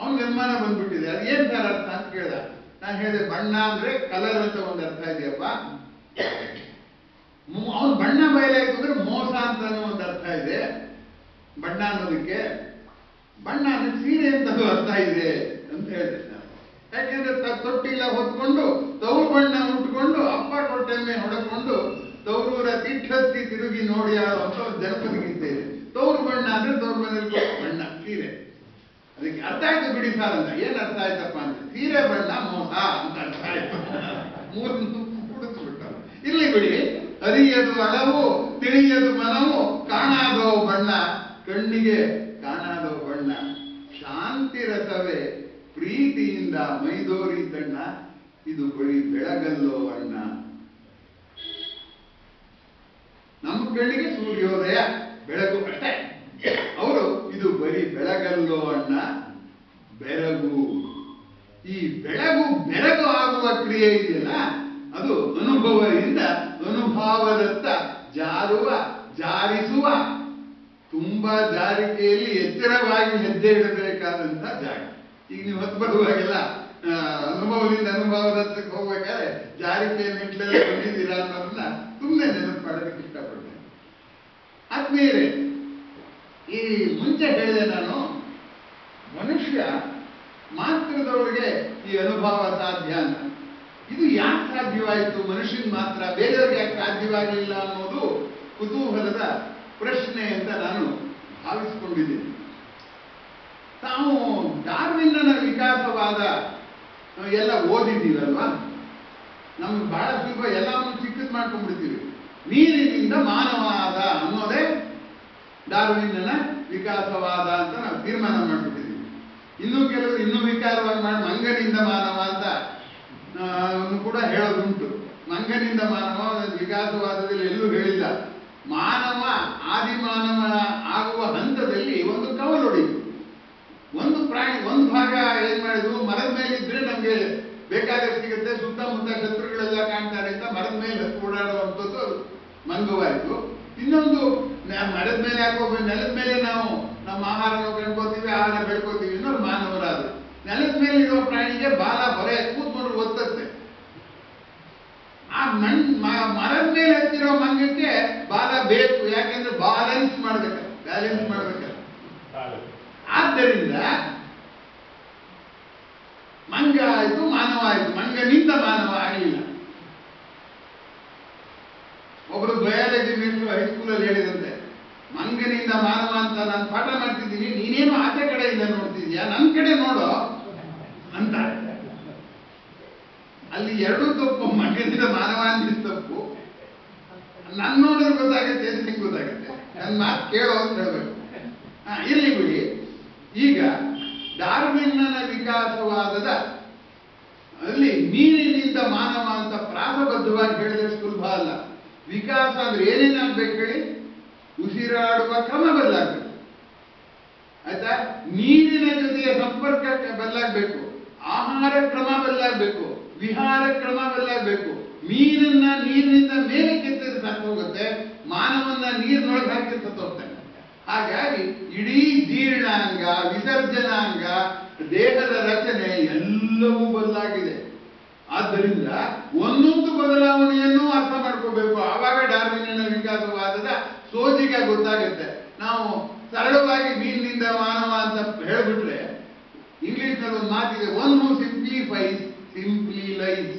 ಅವ್ನಿಗೆ ಅನುಮಾನ ಬಂದ್ಬಿಟ್ಟಿದೆ. ಅದು ಏನ್ ಸರ್ ಅರ್ಥ ಅಂತ ಕೇಳ್ದ. ನಾನು ಹೇಳಿದೆ, ಬಣ್ಣ ಅಂದ್ರೆ ಕಲರ್ ಅಂತ ಒಂದು ಅರ್ಥ ಇದೆಯಪ್ಪ. ಅವನ್ ಬಣ್ಣ ಬಯಲಾಯ್ತು ಅಂದ್ರೆ ಮೋಸ ಅಂತ ಒಂದು ಅರ್ಥ ಇದೆ ಬಣ್ಣ ಅನ್ನೋದಕ್ಕೆ. ಬಣ್ಣ ಅಂದ್ರೆ ಸೀರೆ ಅಂತ ಅರ್ಥ ಇದೆ ಅಂತ ಹೇಳಿದೆ ನಾನು. ಯಾಕೆಂದ್ರೆ ತೊಟ್ಟಿಲ್ಲ ಹೊತ್ಕೊಂಡು ತವರು ಬಣ್ಣ ಉಟ್ಕೊಂಡು ಅಪ್ಪ ಕೊಟ್ಟೆಮ್ಮೆ ಹೊಡೆಕೊಂಡು ತವರೂರ ತಿಟ್ಟತ್ತಿ ತಿರುಗಿ ನೋಡಿ ಅಂತ ಒಂದು ಜನಪದ ಗೀತೆ ಇದೆ. ತವರು ಬಣ್ಣ ಅಂದ್ರೆ ತವ್ರ ಮನೇಲಿ ಬಣ್ಣ ಸೀರೆ. ಅದಕ್ಕೆ ಅರ್ಥ ಆಯ್ತು ಬಿಡಿ ಸಾರ್ ಅಂತ. ಏನ್ ಅರ್ಥ ಆಯ್ತಪ್ಪ ಅಂದ್ರೆ ಸೀರೆ ಬಣ್ಣ ಮೋಸ ಅಂತ ಅರ್ಥ ಆಯ್ತು. ಮೂರನ್ನು ಕುಡಿಸ್ಬಿಟ್ಟ. ಇಲ್ಲಿ ಬಿಡಿ, ಅರಿಯದು ಅಳವು, ತಿಳಿಯದು ಮನವು, ಕಾಣಾದೋ ಬಣ್ಣ, ಕಣ್ಣಿಗೆ ಕಾಣಾದೋ ಬಣ್ಣ, ಶಾಂತಿ ರಸವೇ ಪ್ರೀತಿಯಿಂದ ಮೈದೋರಿ ತಣ್ಣ, ಇದು ಬರೀ ಬೆಳಗಲ್ಲೋ ಅಣ್ಣ. ನಮ್ಮ ಕಣ್ಣಿಗೆ ಸೂರ್ಯೋದಯ ಬೆಳಕು ಅಷ್ಟೇ. ಅವರು ಇದು ಬರೀ ಬೆಳಗಲ್ಲೋ ಅಣ್ಣ, ಬೆರಗು. ಈ ಬೆರಗು ಆಗುವ ಕ್ರಿಯೆ ಇದೆಯಲ್ಲ, ಅದು ಅನುಭವದಿಂದ ಅನುಭವದತ್ತ ಜಾರಿಸುವ, ತುಂಬಾ ಜಾರಿಕೆಯಲ್ಲಿ ಎಚ್ಚರವಾಗಿ ಹೆಜ್ಜೆ ಇಡಬೇಕಾದಂತ ಜಾಗ. ಈಗ ನೀವು ಹೊತ್ತು ಬರುವಾಗೆಲ್ಲ ಅನುಭವದಿಂದ ಅನುಭವದತ್ತಕ್ಕೆ ಹೋಗ್ಬೇಕಾದ್ರೆ ಜಾರಿಕೆ ಮೆಟ್ಲೆಲ್ಲ ಬಂದಿದ್ದೀರಾ ಅನ್ನೋದನ್ನ ಸುಮ್ಮನೆ ನೆನಪು ಮಾಡೋದಕ್ಕೆ ಇಷ್ಟಪಡ್ತೇನೆ. ಆದ್ಮೇಲೆ ಈ ಮುಂಚೆ ಹೇಳಿದೆ ನಾನು, ಮನುಷ್ಯ ಮಾತ್ರದೊಳಗೆ ಈ ಅನುಭವ ಸಾಧ್ಯ ಅಂತ. ಇದು ಯಾಕೆ ಸಾಧ್ಯವಾಯಿತು ಮನುಷ್ಯನ್ ಮಾತ್ರ, ಬೇರೆಯವ್ರಿಗೆ ಯಾಕೆ ಸಾಧ್ಯವಾಗಲಿಲ್ಲ ಅನ್ನೋದು ಕುತೂಹಲದ ಪ್ರಶ್ನೆ ಅಂತ ನಾನು ಭಾವಿಸಿಕೊಂಡಿದ್ದೀನಿ. ತಾವು ಡಾರ್ವಿನ್ನನ ವಿಕಾಸವಾದ ಎಲ್ಲ ಓದಿದ್ದೀವಲ್ವಾ, ನಮ್ಗೆ ಬಹಳ ಸುಲಭ ಎಲ್ಲವನ್ನು ಚಿಕ್ಕದ್ ಮಾಡ್ಕೊಂಡ್ಬಿಡ್ತೀವಿ. ನೀರಿನಿಂದ ಮಾನವಾದ ಅನ್ನೋದೇ ಡಾರ್ವಿನ್ನನ ವಿಕಾಸವಾದ ಅಂತ ನಾವು ತೀರ್ಮಾನ ಮಾಡ್ಬಿಟ್ಟಿದ್ದೀವಿ. ಇನ್ನೂ ಕೆಲವರು ಇನ್ನೂ ವಿಕಾರವಾಗಿ ಮಾಡಿ ಮಂಗನಿಂದ ಮಾನವ ಅಂತ ಕೂಡ ಹೇಳೋದುಂಟು. ಮಂಗನಿಂದ ಮಾನವ ವಿಕಾಸವಾದದಲ್ಲಿ ಎಲ್ಲೂ ಹೇಳಿಲ್ಲ. ಮಾನವ ಆದಿಮಾನವ ಆಗುವ ಹಂತದಲ್ಲಿ ಒಂದು ಕವಲೊಡೆಯಿತು. ಒಂದು ಪ್ರಾಣಿ, ಒಂದು ಭಾಗ ಏನ್ ಮಾಡಿದ್ವು, ಮರದ ಮೇಲೆ ಇದ್ರೆ ನಮ್ಗೆ ಬೇಕಾದಷ್ಟು ಸಿಗುತ್ತೆ, ಸುತ್ತಮುತ್ತ ಶತ್ರುಗಳೆಲ್ಲ ಕಾಣ್ತಾರೆ ಅಂತ ಮರದ ಮೇಲೆ ಹತ್ತು ಓಡಾಡುವಂಥದ್ದು ಅದು ಮಂಗವಾಯಿತು. ಇನ್ನೊಂದು ಮರದ ಮೇಲೆ ಹಾಕೋ ನೆಲದ ಮೇಲೆ ನಾವು ನಮ್ಮ ಆಹಾರವನ್ನು ಕಂಡ್ಕೋತೀವಿ, ಆಹಾರ ಬೆಳ್ಕೋತೀವಿ, ಇನ್ನೊಂದು ಮಾನವರಾದ್ರು. ನೆಲದ ಮೇಲೆ ಇರೋ ಪ್ರಾಣಿಗೆ ಬಾಲ ಹೊರೆ ಕೂತ್ಕೊಂಡು ಒತ್ತತ್ತೆ. ಆ ಮರದ ಮೇಲೆ ಹತ್ತಿರೋ ಮಂಗಕ್ಕೆ ಬಾಲ ಬೇಕು, ಯಾಕೆಂದ್ರೆ ಬ್ಯಾಲೆನ್ಸ್ ಮಾಡ್ಬೇಕಲ್ಲ. ಆದ್ದರಿಂದ ಮಂಗ ಆಯ್ತು, ಮಾನವ ಆಯ್ತು. ಮಂಗನಿಂದ ಮಾನವ ಆಗಲಿಲ್ಲ. ಒಬ್ರು ಬಯಾಲಜಿ ಮೇಷ್ಟ್ರು ಹೈಸ್ಕೂಲಲ್ಲಿ ಹೇಳಿದಂತೆ, ಮಂಗನಿಂದ ಮಾನವ ಅಂತ ನಾನು ಪಾಠ ಮಾಡ್ತಿದ್ದೀನಿ, ನೀನೇನು ಆಚೆ ಕಡೆಯಿಂದ ನೋಡ್ತಿದ್ಯಾ, ನನ್ನ ಕಡೆ ನೋಡೋ ಅಂತ. ಅಲ್ಲಿ ಎರಡೂ ತಪ್ಪು, ಮಂಗನಿಂದ ಮಾನವ ಅಂದಿದ್ದು ತಪ್ಪು, ನನ್ನ ನೋಡಿದ್ರೆ ಗೊತ್ತಾಗುತ್ತೆ, ನಿಂಗೆ ಗೊತ್ತಾಗುತ್ತೆ, ನನ್ನ ಮಾತು ಕೇಳೋ ಅಂತ ಹೇಳ್ಬೇಕು. ಇರ್ಲಿ ಬಿಡಿ. ಈಗ ಡಾರ್ವಿನ್ನನ ವಿಕಾಸವಾದದ ಅಲ್ಲಿ ಮೀನಿನಿಂದ ಮಾನವ ಅಂತ ಪ್ರಾಸಬದ್ಧವಾಗಿ ಹೇಳಿದ್ರೆ ಸುಲಭ ಅಲ್ಲ. ವಿಕಾಸ ಅಂದ್ರೆ ಏನೇನಾಗ್ಬೇಕು ಹೇಳಿ? ಉಸಿರಾಡುವ ಕ್ರಮ ಬದಲಾಗಬೇಕು, ಆಯ್ತಾ? ನೀರಿನ ಜೊತೆಗೆ ಸಂಪರ್ಕ ಬದಲಾಗಬೇಕು, ಆಹಾರ ಕ್ರಮ ಬದಲಾಗಬೇಕು, ವಿಹಾರ ಕ್ರಮ ಬದಲಾಗಬೇಕು. ಮೀನನ್ನ ನೀರಿನಿಂದ ಮೇಲೆ ಕೆತ್ತಿದ್ರೆ ಸತ್ತು ಹೋಗುತ್ತೆ, ಮಾನವನ್ನ ನೀರಿನೊಳಗೆ ಹಾಕಿ ಸತ್ತು ಹೋಗ್ತಾನೆ. ಹಾಗಾಗಿ ಇಡೀ ಜೀರ್ಣಾಂಗ, ವಿಸರ್ಜನಾಂಗ, ದೇಹದ ರಚನೆ ಎಲ್ಲವೂ ಬದಲಾಗಿದೆ. ಆದ್ದರಿಂದ ಒಂದೊಂದು ಬದಲಾವಣೆಯನ್ನು ಅರ್ಥ ಮಾಡ್ಕೋಬೇಕು. ಆವಾಗ ಡಾರ್ವಿನ್ನನ ವಿಕಾಸವಾದದ ಸೋಜಿಗ ಗೊತ್ತಾಗುತ್ತೆ. ನಾವು ಸರಳವಾಗಿ ಮೀನಿನಿಂದ ಮಾನವ ಅಂತ ಹೇಳ್ಬಿಟ್ರೆ, ಇಂಗ್ಲಿಷ್ನಲ್ಲಿ ಒಂದು ಮಾತಿದೆ, one who simplifies simply lies.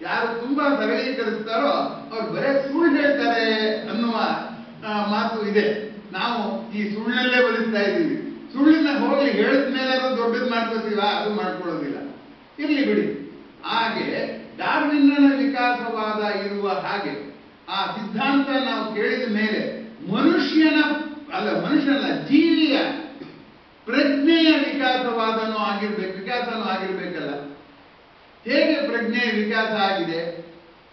ಯಾರು ತುಂಬಾ ಸರಳೀಕರಿಸ್ತಾರೋ ಅವ್ರು ಬರೇ ಸುಳ್ಳು ಹೇಳ್ತಾರೆ ಅನ್ನುವ ಮಾತು ಇದೆ. ನಾವು ಈ ಸುಳ್ಳಲ್ಲೇ ಬಲಿಸ್ತಾ ಇದ್ದೀವಿ. ಸುಳ್ಳಿನ ಹೋಗಿ ಹೇಳಿದ ಮೇಲೆ ದೊಡ್ಡದು ಮಾಡ್ಕೋತೀವ, ಅದು ಮಾಡ್ಕೊಳ್ಳೋದಿಲ್ಲ. ಇರ್ಲಿ ಬಿಡಿ. ಹಾಗೆ ಡಾರ್ವಿನ್ನನ ವಿಕಾಸವಾದ ಇರುವ ಹಾಗೆ ಆ ಸಿದ್ಧಾಂತ ನಾವು ಕೇಳಿದ ಮೇಲೆ ಮನುಷ್ಯನ ಜೀವಿಯ ಪ್ರಜ್ಞೆಯ ವಿಕಾಸನೂ ಆಗಿರ್ಬೇಕಲ್ಲ. ಹೇಗೆ ಪ್ರಜ್ಞೆಯ ವಿಕಾಸ ಆಗಿದೆ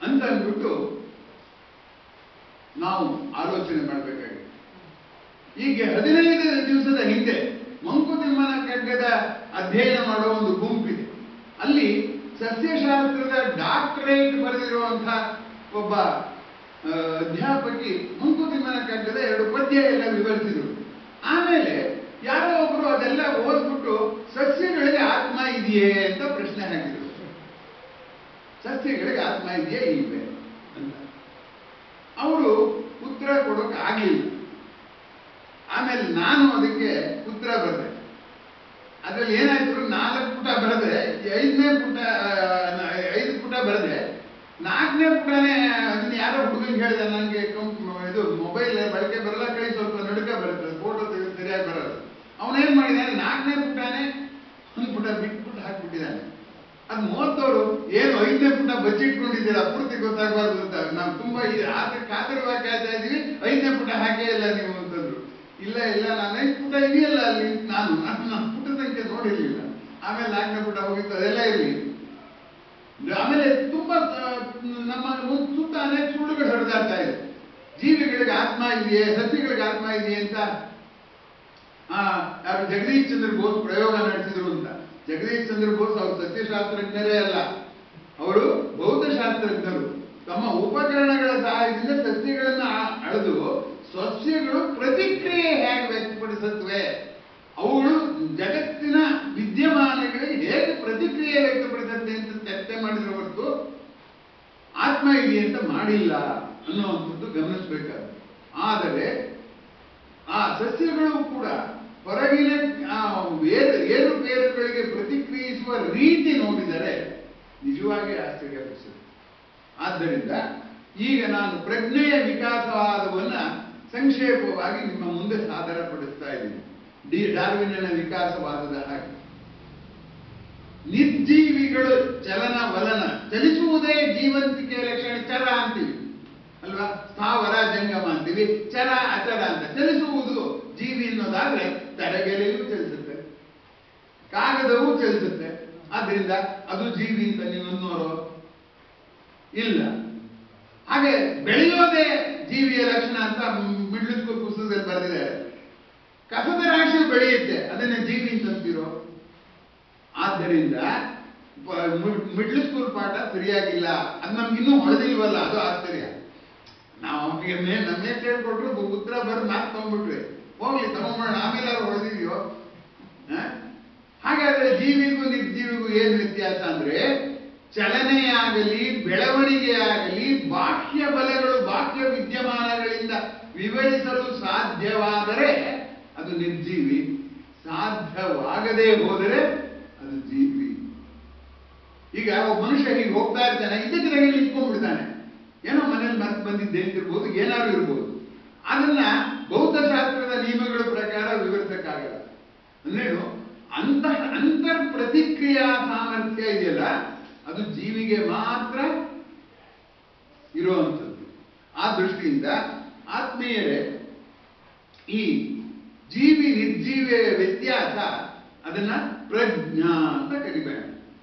ಅಂತ ಅಂದ್ಬಿಟ್ಟು ನಾವು ಆಲೋಚನೆ ಮಾಡಬೇಕಾಗಿದೆ. ಈಗ 15 ದಿವಸದ ಹಿಂದೆ ಮಂಕುತಿಮ್ಮನ ಕಗ್ಗದ ಅಧ್ಯಯನ ಮಾಡೋ ಒಂದು ಗುಂಪಿದೆ. ಅಲ್ಲಿ ಸಸ್ಯಶಾಸ್ತ್ರದ ಡಾಕ್ಟರೇಟ್ ಬರೆದಿರುವಂತಹ ಒಬ್ಬ ಅಧ್ಯಾಪಕಿ ಮಂಕುತಿಮ್ಮನ ಕಗ್ಗದ 2 ಪದ್ಯ ಎಲ್ಲ ವಿವರಿಸಿದರು. ಆಮೇಲೆ ಯಾರೋ ಒಬ್ರು ಅದೆಲ್ಲ ಓದ್ಬಿಟ್ಟು ಸಸ್ಯಗಳಿಗೆ ಆತ್ಮ ಇದೆಯೇ ಅಂತ ಪ್ರಶ್ನೆ ಹಾಕಿದರು. ಸಸ್ಯಗಳಿಗೆ ಆತ್ಮ ಇದೆಯೇ ಇಲ್ವೇ ಅಂತ ಅವರು ಉತ್ತರ ಕೊಡೋಕೆ ಆಗಲಿಲ್ಲ. ಆಮೇಲೆ ನಾನು ಅದಕ್ಕೆ ಉತ್ತರ ಬರೆದೆ. ಅದ್ರಲ್ಲಿ ಏನಾಯ್ತು, 4 ಪುಟ ಬರೆದೆ, 5 ಪುಟ ಬರೆದೆ. 4ನೇ ಪುಟನೇ ಅದನ್ನ ಯಾರೋ ಹುಡುಗನಿಗೆ ಹೇಳಿದೆ, ನನಗೆ ಇದು ಮೊಬೈಲ್ ಬಳಕೆ ಬರಲ್ಲ, ಕೈ ಸ್ವಲ್ಪ ನಡುಕ ಬರುತ್ತೆ, ಫೋಟೋ ತೆಗೆದು ಸರಿಯಾಗಿ ಬರೋದು. ಅವನೇನ್ ಮಾಡಿದ್ದಾನೆ, 4ನೇ ಪುಟನೇ ಒಂದು ಪುಟ ಬಿಟ್ಬಿಟ್ಟು ಹಾಕ್ಬಿಟ್ಟಿದ್ದಾನೆ. ಅದು ಮೂವತ್ತವರು ಏನು 5ನೇ ಪುಟ ಬಚ್ಚಿಟ್ಕೊಂಡಿದ್ದೀರಾ, ಪೂರ್ತಿ ಗೊತ್ತಾಗಬಾರ್ದು ಅಂತ ನಾವು ತುಂಬಾ ಕಾತರವಾಗಿ ಕಾಯ್ತಾ ಇದ್ದೀವಿ. 5ನೇ ಪುಟ ಹಾಕೇ ಇಲ್ಲ ನೀವು ಅಂತಂದ್ರು. ಇಲ್ಲ ನಾನು 5 ಪುಟ ಇದೆಯಲ್ಲ ಅಲ್ಲಿ, ನಾನು ಪುಟ ಸಂಖ್ಯೆ ನೋಡಿರ್ಲಿಲ್ಲ. ಆಮೇಲೆ 4ನೇ ಪುಟ ಹೋಗಿತ್ತು, ಅದೆಲ್ಲ ಇರಲಿ. ಆಮೇಲೆ ತುಂಬಾ ನಮ್ಮ ಸುತ್ತ ಅನೇಕ ಸುಳ್ಳುಗಳು ಹರಿದಾಡ್ತಾ ಇದೆ. ಜೀವಿಗಳಿಗೆ ಆತ್ಮ ಇದೆಯೇ, ಸಸ್ಯಗಳಿಗೆ ಆತ್ಮ ಇದೆಯೇ ಅಂತ ಯಾರು ಜಗದೀಶ್ ಚಂದ್ರ ಬೋಸ್ ಪ್ರಯೋಗ ನಡೆಸಿದ್ರು ಅಂತ. ಜಗದೀಶ್ ಚಂದ್ರ ಬೋಸ್ ಅವರು ಸಸ್ಯಶಾಸ್ತ್ರಜ್ಞರೇ ಅಲ್ಲ, ಅವರು ಭೌತಶಾಸ್ತ್ರಜ್ಞರು. ತಮ್ಮ ಉಪಕರಣಗಳ ಸಹಾಯದಿಂದ ಸಸ್ಯಗಳನ್ನ ಅಳೆದು ಸಸ್ಯಗಳು ಪ್ರತಿಕ್ರಿಯೆ ಹೇಗೆ ವ್ಯಕ್ತಪಡಿಸುತ್ತವೆ, ಅವುಗಳು ಜಗತ್ತಿನ ವಿದ್ಯಮಾನಗಳಿಗೆ ಹೇಗೆ ಪ್ರತಿಕ್ರಿಯೆ ವ್ಯಕ್ತಪಡಿಸುತ್ತೆ ಅಂತ ಚರ್ಚೆ ಮಾಡಿದ್ರೆ ಹೊರತು ಆತ್ಮ ಇದೆ ಅಂತ ಮಾಡಿಲ್ಲ ಅನ್ನುವಂಥದ್ದು ಗಮನಿಸಬೇಕಾದ. ಆದರೆ ಆ ಸಸ್ಯಗಳು ಕೂಡ ಹೊರಗಿನ ಏರುಪೇರುಗಳಿಗೆ ಪ್ರತಿಕ್ರಿಯಿಸುವ ರೀತಿ ನೋಡಿದರೆ ನಿಜವಾಗಿ ಆಶ್ಚರ್ಯಪಡಿಸುತ್ತೆ. ಆದ್ದರಿಂದ ಈಗ ನಾನು ಪ್ರಜ್ಞೆಯ ವಿಕಾಸವಾದವನ್ನ ಸಂಕ್ಷೇಪವಾಗಿ ನಿಮ್ಮ ಮುಂದೆ ಸಾದರಪಡಿಸ್ತಾ ಇದ್ದೀನಿ. ಡಾರ್ವಿನ್ನನ ವಿಕಾಸವಾದದ ಹಾಗೆ ನಿರ್ಜೀವಿಗಳು ಚಲನವಲನ, ಚಲಿಸುವುದೇ ಜೀವಂತಿಕೆ ಲಕ್ಷಣ. ಚರ ಅಂತೀವಿ ಅಲ್ವಾ, ಸ್ಥಾವರ ಜಂಗಮ ಅಂತೀವಿ, ಚರ ಅಚರ ಅಂತ. ಚಲಿಸುವುದು ಜೀವಿ ಅನ್ನೋದಾದ್ರೆ ತರಗೆಲೆಯೂ ಚಲಿಸುತ್ತೆ, ಕಾಗದವೂ ಚಲಿಸುತ್ತೆ. ಆದ್ರಿಂದ ಅದು ಜೀವಿ ಅಂತ ನೀವು ಅನ್ನೋರು ಇಲ್ಲ. ಹಾಗೆ ಬೆಳೆಯೋದೇ ಜೀವಿಯ ಲಕ್ಷಣ ಅಂತ ಮಿಡ್ಲ್ ಸ್ಕೂಲ್ ಪುಸ್ತಕದಲ್ಲಿ ಬರೆದಿದ್ದಾರೆ. ಕಸದ ರಾಶಿ ಬೆಳೆಯುತ್ತೆ, ಅದನ್ನ ಜೀವಿ ಅಂತೀರೋ. ಆದ್ದರಿಂದ ಮಿಡ್ಲ್ ಸ್ಕೂಲ್ ಪಾಠ ಸರಿಯಾಗಿಲ್ಲ, ಅದು ನಮ್ಗಿನ್ನೂ ಹೊಳೆದಿಲ್ವಲ್ಲ, ಅದು ಆಶ್ಚರ್ಯ. ನಾವು ನಮ್ಮೇ ಕೇಳ್ಕೊಟ್ರು ಉತ್ತರ ಬರೆದು ಮಾತು ತಗೊಂಡ್ಬಿಟ್ವಿ, ಹೋಗ್ಲಿ ತಗೊಂಬೋಣ, ಆಮೇಲೆ ಅವ್ರು ಹೊಳೆದಿದ್ಯೋ. ಹಾಗಾದ್ರೆ ಜೀವಿಗೂ ನಿರ್ಜೀವಿಗೂ ಏನು ವ್ಯತ್ಯಾಸ ಅಂದ್ರೆ, ಚಲನೆಯಾಗಲಿ ಬೆಳವಣಿಗೆಯಾಗಲಿ ಬಾಹ್ಯ ಬಲಗಳು, ಬಾಹ್ಯ ವಿದ್ಯಮಾನಗಳಿಂದ ವಿವರಿಸಲು ಸಾಧ್ಯವಾದರೆ ಅದು ನಿರ್ಜೀವಿ, ಸಾಧ್ಯವಾಗದೇ ಹೋದರೆ ಅದು ಜೀವಿ. ಈಗ ಒಬ್ಬ ಮನುಷ್ಯ ಹೀಗೆ ಹೋಗ್ತಾ ಇರ್ತಾನೆ, ಇದ್ದಕ್ಕಿದ್ದಾಗೆ ನಿಂತ್ಕೊಂಡ್ಬಿಡ್ತಾನೆ. ಏನೋ ಮನೇಲಿ ಮರ್ತು ಬಂದಿದ್ದೆ ಅಂತಿರ್ಬೋದು, ಏನಾದ್ರು ಇರ್ಬೋದು. ಅದನ್ನ ಭೌತಶಾಸ್ತ್ರದ ನಿಯಮಗಳ ಪ್ರಕಾರ ವಿವರಿಸಕ್ಕಾಗಲ್ಲ. ಅಂದ್ರೇನು, ಅಂತರ್ ಪ್ರತಿಕ್ರಿಯಾ ಸಾಮರ್ಥ್ಯ ಇದೆಯಲ್ಲ, ಅದು ಜೀವಿಗೆ ಮಾತ್ರ ಇರುವಂಥದ್ದು. ಆ ದೃಷ್ಟಿಯಿಂದ ಆತ್ಮೀಯರೇ, ಈ ಜೀವಿ ನಿರ್ಜೀವಿಯ ವ್ಯತ್ಯಾಸ ಅದನ್ನ ಪ್ರಜ್ಞಾ ಅಂತ ಕರಿಬೇಡ.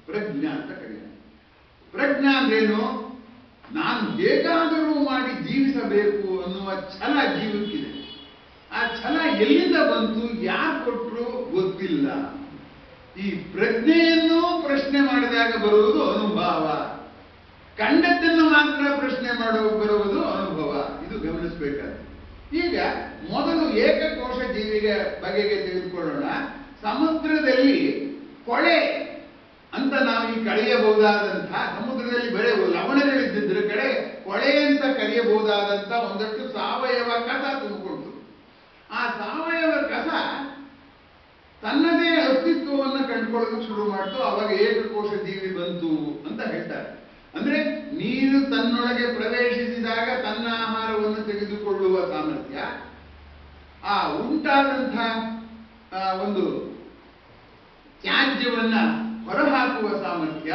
ಪ್ರಜ್ಞಾ ಅಂತ ಕರಿಬೇಡ. ಪ್ರಜ್ಞಾ ಅಂದ್ರೇನು? ನಾನು ಹೇಗಾದರೂ ಮಾಡಿ ಜೀವಿಸಬೇಕು ಅನ್ನುವ ಛಲ ಜೀವಕ್ಕಿದೆ. ಆ ಛಲ ಎಲ್ಲಿಂದ ಬಂತು, ಯಾರು ಕೊಟ್ಟರು ಗೊತ್ತಿಲ್ಲ. ಈ ಪ್ರಜ್ಞೆಯನ್ನು ಪ್ರಶ್ನೆ ಮಾಡಿದಾಗ ಬರುವುದು ಅನುಭವ. ಕಂಡದ್ದನ್ನು ಮಾತ್ರ ಪ್ರಶ್ನೆ ಬರುವುದು ಅನುಭವ. ಇದು ಗಮನಿಸಬೇಕಾದ. ಈಗ ಮೊದಲು ಏಕಕೋಶ ಜೀವಿಗೆ ಬಗೆಗೆ ತೆಗೆದುಕೊಳ್ಳೋಣ. ಸಮುದ್ರದಲ್ಲಿ ಕೊಳೆ ಅಂತ ನಾವು ಈ ಕಳೆಯಬಹುದಾದಂತಹ, ಸಮುದ್ರದಲ್ಲಿ ಬರೀ ಲವಣಗಳಿದ್ದಿದ್ರ ಕಡೆ ಕೊಳೆ ಅಂತ ಕರೆಯಬಹುದಾದಂಥ ಒಂದಷ್ಟು ಸಾವಯವ ಕಸ ತುಂಬಿಕೊಡ್ತು. ಆ ಸಾವಯವ ಕಸ ತನ್ನದೇ ಅಸ್ತಿತ್ವವನ್ನು ಕಂಡುಕೊಳ್ಳಲು ಶುರು ಮಾಡ್ತು. ಅವಾಗ ಏಕಕೋಶ ಜೀವಿ ಬಂತು ಅಂತ ಹೇಳ್ತಾರೆ. ಅಂದ್ರೆ ನೀರು ತನ್ನೊಳಗೆ ಪ್ರವೇಶಿಸಿದಾಗ ತನ್ನ ಆಹಾರವನ್ನು ತೆಗೆದುಕೊಳ್ಳುವ ಸಾಮರ್ಥ್ಯ, ಆ ಉಂಟಾದಂತಹ ಒಂದು ತ್ಯಾಜ್ಯವನ್ನ ಹೊರಹಾಕುವ ಸಾಮರ್ಥ್ಯ,